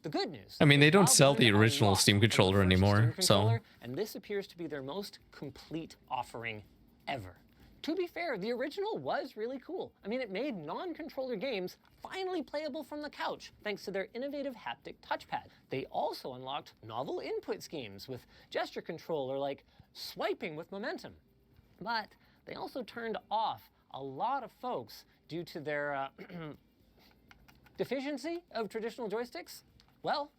The good news. I mean, they don't Valve sell wanted the to original unlock Steam the controller first anymore, Steam so- controller, and this appears to be their most complete offering ever. To be fair, the original was really cool. I mean, it made non-controller games finally playable from the couch, thanks to their innovative haptic touchpad. They also unlocked novel input schemes with gesture control or like swiping with momentum. But they also turned off a lot of folks due to their deficiency of traditional joysticks. Well,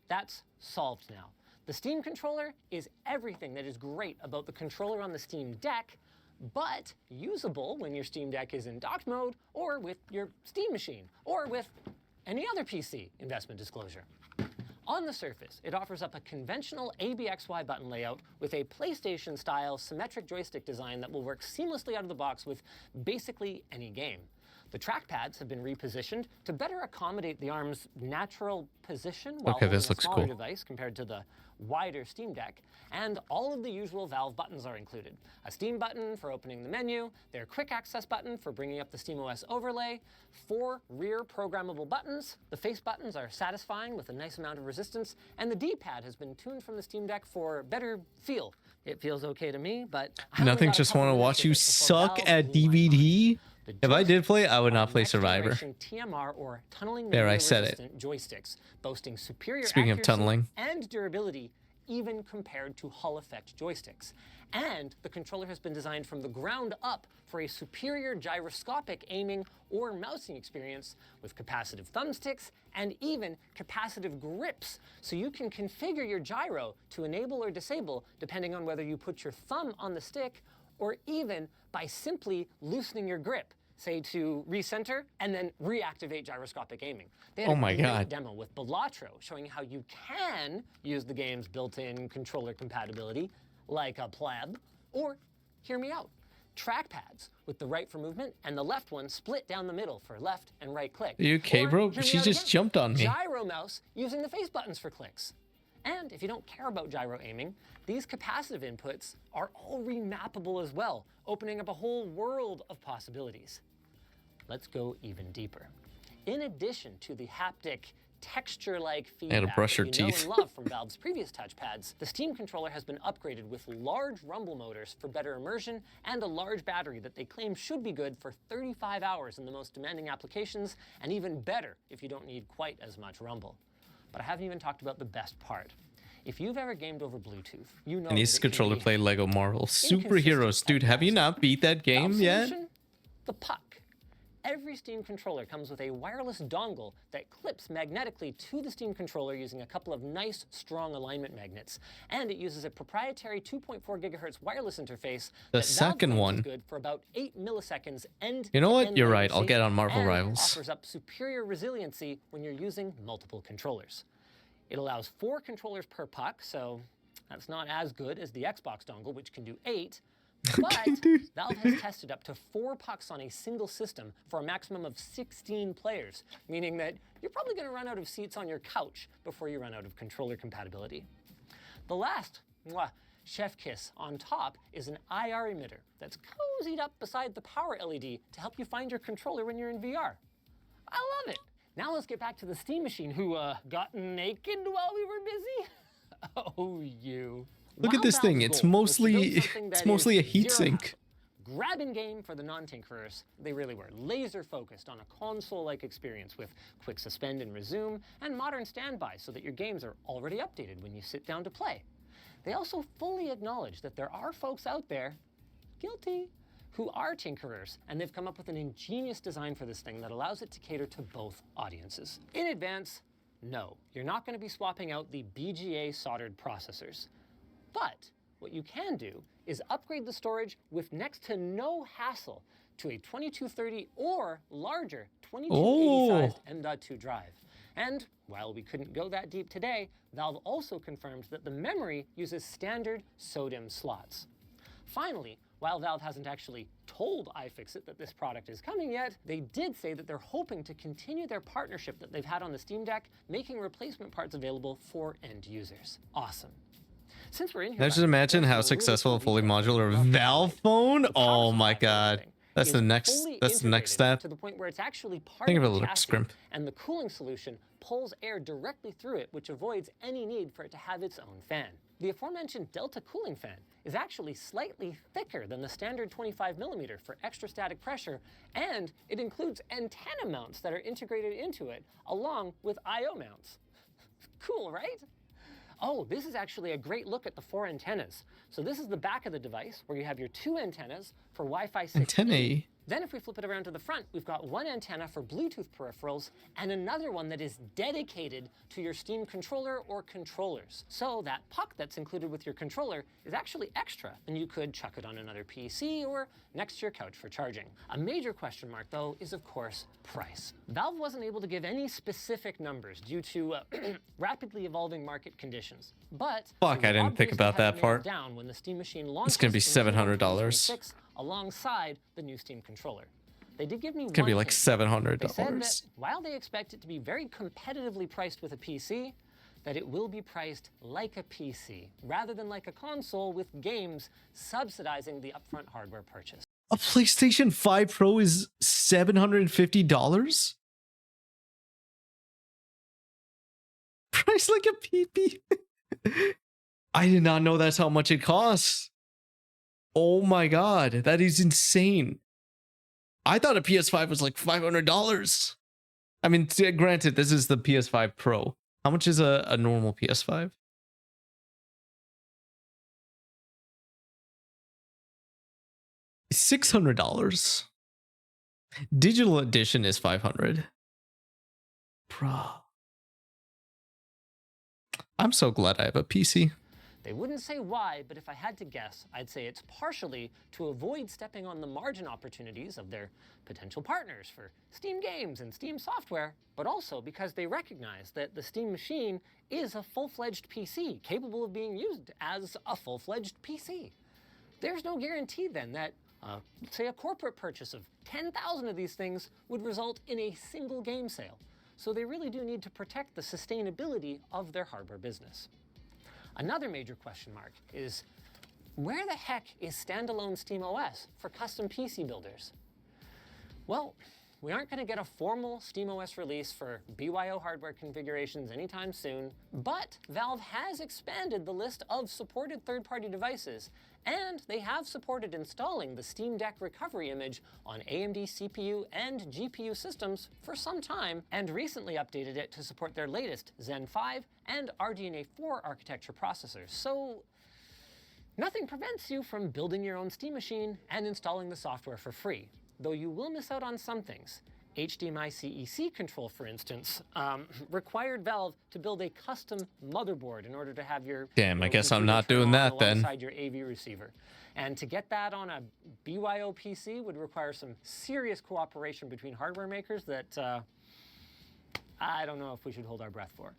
that's solved now. The Steam controller is everything that is great about the controller on the Steam Deck, but usable when your Steam Deck is in docked mode, or with your Steam machine, or with any other PC, investment disclosure. On the surface, it offers up a conventional ABXY button layout with a PlayStation-style symmetric joystick design that will work seamlessly out of the box with basically any game. The trackpads have been repositioned to better accommodate the arm's natural position while Okay, holding this a looks smaller cool. device compared to the wider Steam Deck, and all of the usual Valve buttons are included. A Steam button for opening the menu, their quick access button for bringing up the SteamOS overlay, 4 rear programmable buttons. The face buttons are satisfying with a nice amount of resistance, and the D-pad has been tuned from the Steam Deck for better feel. It feels okay to me, but I only Nothing got a just couple want to minutes watch with you it before suck Valve at blew my mind. DVD. The If I did play, I would joysticks not play are Survivor. next-generation TMR or tunneling There, I said it. resistant joysticks, boasting superior Speaking of accuracy tunneling. and durability even compared to Hall effect joysticks. And the controller has been designed from the ground up for a superior gyroscopic aiming or mousing experience with capacitive thumbsticks and even capacitive grips, so you can configure your gyro to enable or disable depending on whether you put your thumb on the stick or even by simply loosening your grip, say to recenter and then reactivate gyroscopic aiming. They had Oh my a great God. demo with Balatro showing how you can use the game's built-in controller compatibility like a pleb, or, hear me out, trackpads with the right for movement and the left one split down the middle for left and right click. Are you okay, Or, bro? hear me She out just again, jumped on me. Gyro mouse using the face buttons for clicks. And if you don't care about gyro aiming, these capacitive inputs are all remappable as well, opening up a whole world of possibilities. Let's go even deeper. In addition to the haptic texture-like feedback brush that your you know teeth. and love from Valve's previous touchpads, the Steam controller has been upgraded with large rumble motors for better immersion and a large battery that they claim should be good for 35 hours in the most demanding applications, and even better if you don't need quite as much rumble. But I haven't even talked about the best part. If you've ever gamed over Bluetooth, you know And this that it can controller be play Lego Marvel inconsistent Superheroes. Dude, at have you best. not beat that game Valve's yet? solution? The puck. Every Steam controller comes with a wireless dongle that clips magnetically to the Steam controller using a couple of nice, strong alignment magnets. And it uses a proprietary 2.4 gigahertz wireless interface. The that Valve second claims is one. good for about 8 milliseconds end You know what? to end You're right. latency, I'll get on Marvel and Rivals. offers up superior resiliency when you're using multiple controllers. It allows 4 controllers per puck, so that's not as good as the Xbox dongle, which can do 8. But Valve has tested up to 4 pucks on a single system for a maximum of 16 players, meaning that you're probably going to run out of seats on your couch before you run out of controller compatibility. The last chef kiss on top is an IR emitter that's cozied up beside the power LED to help you find your controller when you're in VR. I love it. Now let's get back to the Steam machine who got naked while we were busy. Oh, you. Look at this While thing. Valve's It's goal was to build mostly something it's that mostly a is zero heatsink. hassle. Grab-in game for the non-tinkerers. They really were laser focused on a console-like experience with quick suspend and resume and modern standby so that your games are already updated when you sit down to play. They also fully acknowledge that there are folks out there, guilty, who are tinkerers, and they've come up with an ingenious design for this thing that allows it to cater to both audiences. In advance, no, you're not going to be swapping out the BGA soldered processors. But what you can do is upgrade the storage with next to no hassle to a 2230 or larger 2280 sized M.2 drive. And while we couldn't go that deep today, Valve also confirmed that the memory uses standard SODIMM slots. Finally, while Valve hasn't actually told iFixit that this product is coming yet, they did say that they're hoping to continue their partnership that they've had on the Steam Deck, making replacement parts available for end users. Awesome. Since we're in here, Now just imagine how successful a fully modular Valve phone. Oh my god. That's the next step. To the point where it's actually part Think of of it the like chassis, scrimp. and the cooling solution pulls air directly through it, which avoids any need for it to have its own fan. The aforementioned Delta cooling fan is actually slightly thicker than the standard 25mm for extra static pressure, and it includes antenna mounts that are integrated into it, along with I/O mounts. Cool, right? Oh, this is actually a great look at the 4 antennas. So this is the back of the device where you have your 2 antennas for Wi-Fi 6E. Antennae. Then if we flip it around to the front, we've got 1 antenna for Bluetooth peripherals and another one that is dedicated to your Steam controller or controllers. So that puck that's included with your controller is actually extra, and you could chuck it on another PC or next to your couch for charging. A major question mark, though, is of course price. Valve wasn't able to give any specific numbers due to rapidly evolving market conditions. But Fuck, I didn't think about that part. Down when the Steam Machine launches It's gonna be in $700. 2026 alongside the new Steam controller. They did give me It's gonna be one like hint. $700. They said that while they expect it to be very competitively priced with a PC, that it will be priced like a PC, rather than like a console with games subsidizing the upfront hardware purchase. A PlayStation 5 Pro is $750? Price like a PP. I did not know that's how much it costs. Oh my god, that is insane. I thought a PS5 was like $500. I mean, granted, this is the PS5 Pro. How much is a normal PS5? $600. Digital edition is $500. Bruh. I'm so glad I have a PC. They wouldn't say why, but if I had to guess, I'd say it's partially to avoid stepping on the margin opportunities of their potential partners for Steam games and Steam software, but also because they recognize that the Steam Machine is a full-fledged PC, capable of being used as a full-fledged PC. There's no guarantee then that, say, a corporate purchase of 10,000 of these things would result in a single game sale. So they really do need to protect the sustainability of their hardware business. Another major question mark is, where the heck is standalone SteamOS for custom PC builders? Well, we aren't going to get a formal SteamOS release for BYO hardware configurations anytime soon, but Valve has expanded the list of supported third-party devices, and they have supported installing the Steam Deck recovery image on AMD CPU and GPU systems for some time, and recently updated it to support their latest Zen 5 and RDNA 4 architecture processors. So nothing prevents you from building your own Steam machine and installing the software for free, though you will miss out on some things. HDMI CEC control, for instance, required Valve to build a custom motherboard in order to have your Damn, I guess I'm not doing that then. Alongside your AV receiver. And to get that on a BYO PC would require some serious cooperation between hardware makers that I don't know if we should hold our breath for.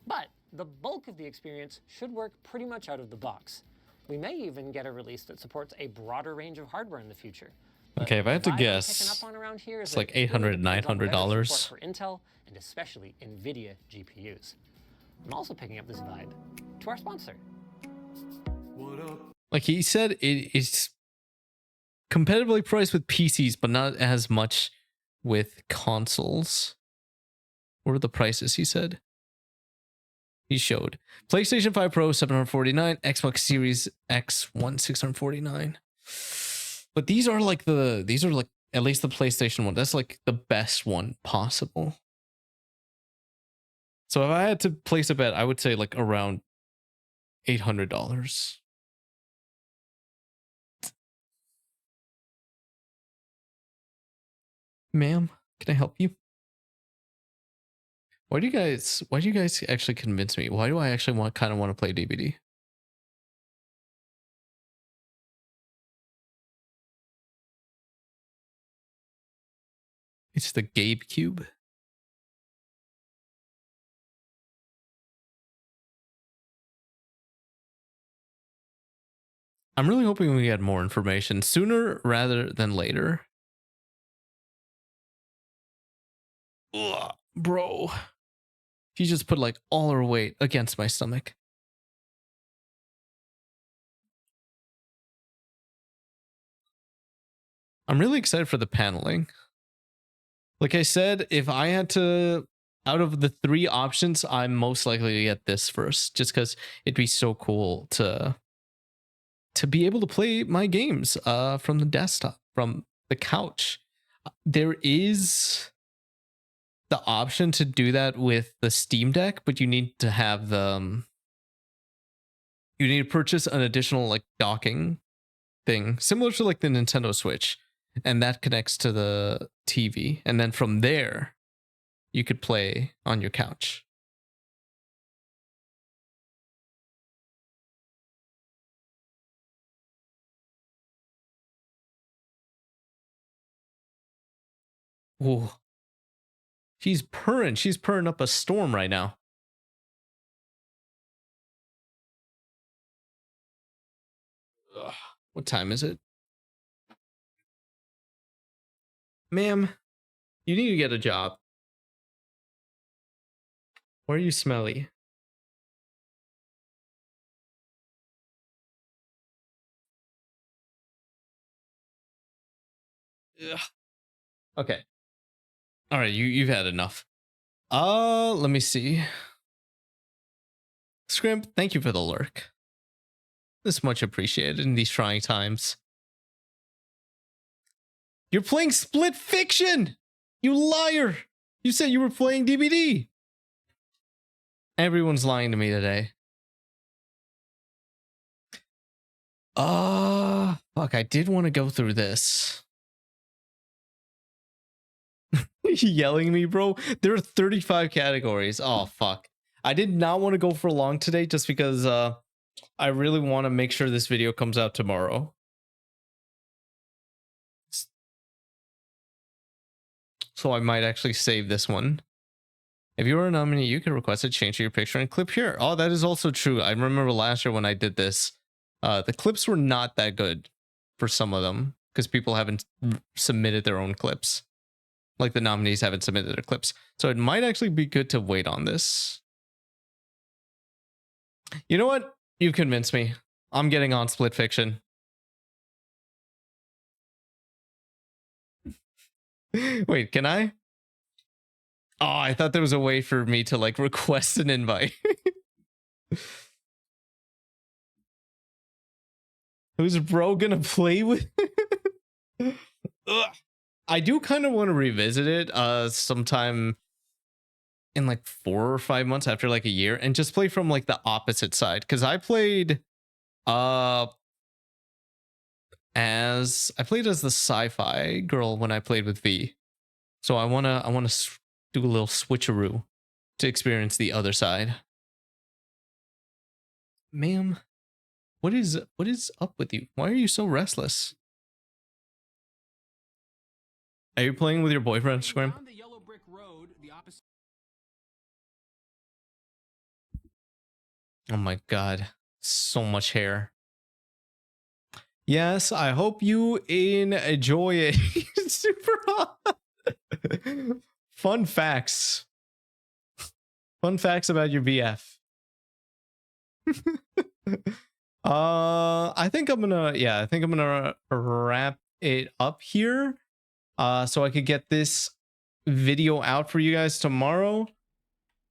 But the bulk of the experience should work pretty much out of the box. We may even get a release that supports a broader range of hardware in the future. Okay, if I had to Vibe I'm guess, picking up on around here is it's like that $800, really depends on better $900. support for Intel and especially NVIDIA GPUs. I'm also picking up this vibe to our sponsor. Like he said, it's competitively priced with PCs, but not as much with consoles. What are the prices he said? He showed PlayStation 5 Pro $749, Xbox Series X one $649. But these are like at least the PlayStation one. That's like the best one possible. So if I had to place a bet, I would say like around $800. Ma'am, can I help you? Why do you guys actually convince me? Why do I actually kind of want to play DBD? It's the Gabe Cube. I'm really hoping we get more information sooner rather than later. Ugh, bro. She just put like all her weight against my stomach. I'm really excited for the paneling. Like I said, if I had to, out of the 3 options, I'm most likely to get this first, just because it'd be so cool to be able to play my games from the desktop, from the couch. There is the option to do that with the Steam Deck, but you need to have the you need to purchase an additional like docking thing, similar to like the Nintendo Switch, and that connects to the TV, and then from there you could play on your couch. Ooh. She's purring up a storm right now. Ugh. What time is it? Ma'am, you need to get a job. Why are you smelly? Ugh. Okay. All right, you've had enough. Let me see. Scrimp, thank you for the lurk. This is much appreciated in these trying times. You're playing Split Fiction! You liar! You said you were playing DBD! Everyone's lying to me today. Fuck, I did want to go through this. Yelling at me, bro? There are 35 categories. Oh, fuck. I did not want to go for long today just because I really want to make sure this video comes out tomorrow. So I might actually save this one. If you were a nominee, you could request a change to your picture and clip here. Oh, that is also true. I remember last year when I did this, the clips were not that good for some of them because people haven't submitted their own clips. Like the nominees haven't submitted their clips. So it might actually be good to wait on this. You know what? You've convinced me. I'm getting on Split Fiction. Wait, can I? Oh, I thought there was a way for me to like request an invite. Who's bro gonna play with? I do kind of want to revisit it sometime in like 4 or 5 months after like a year and just play from like the opposite side, because I played as the sci-fi girl when I played with V. So I want to do a little switcheroo to experience the other side. Ma'am, what is up with you? Why are you so restless? Are you playing with your boyfriend, Scrim? Down the yellow brick road, the opposite. Oh my god, so much hair. Yes, I hope you enjoy it. Super hot. Fun facts. Fun facts about your BF. I think I'm gonna wrap it up here. So I could get this video out for you guys tomorrow.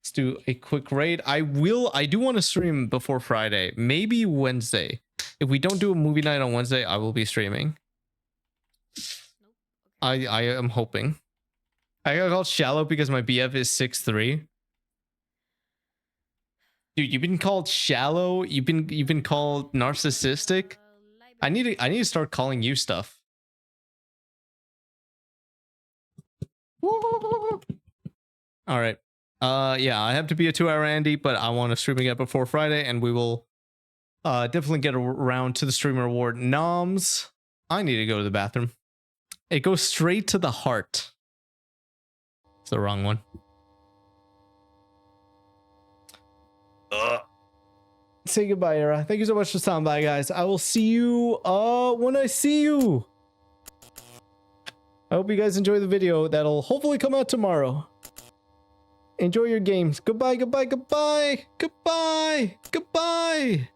Let's do a quick raid. I do want to stream before Friday, maybe Wednesday. If we don't do a movie night on Wednesday, I will be streaming. I am hoping. I got called shallow because my BF is 6'3". Dude, you've been called shallow. You've been called narcissistic. I need to start calling you stuff. All right. Yeah, I have to be a 2-hour Andy, but I want to stream again before Friday, and we will definitely get around to the streamer award noms. I need to go to the bathroom. It goes straight to the heart. It's the wrong one. Say goodbye, Era. Thank you so much for stopping by, guys. I will see you when I see you. I hope you guys enjoy the video. That'll hopefully come out tomorrow. Enjoy your games. Goodbye, goodbye, goodbye. Goodbye. Goodbye.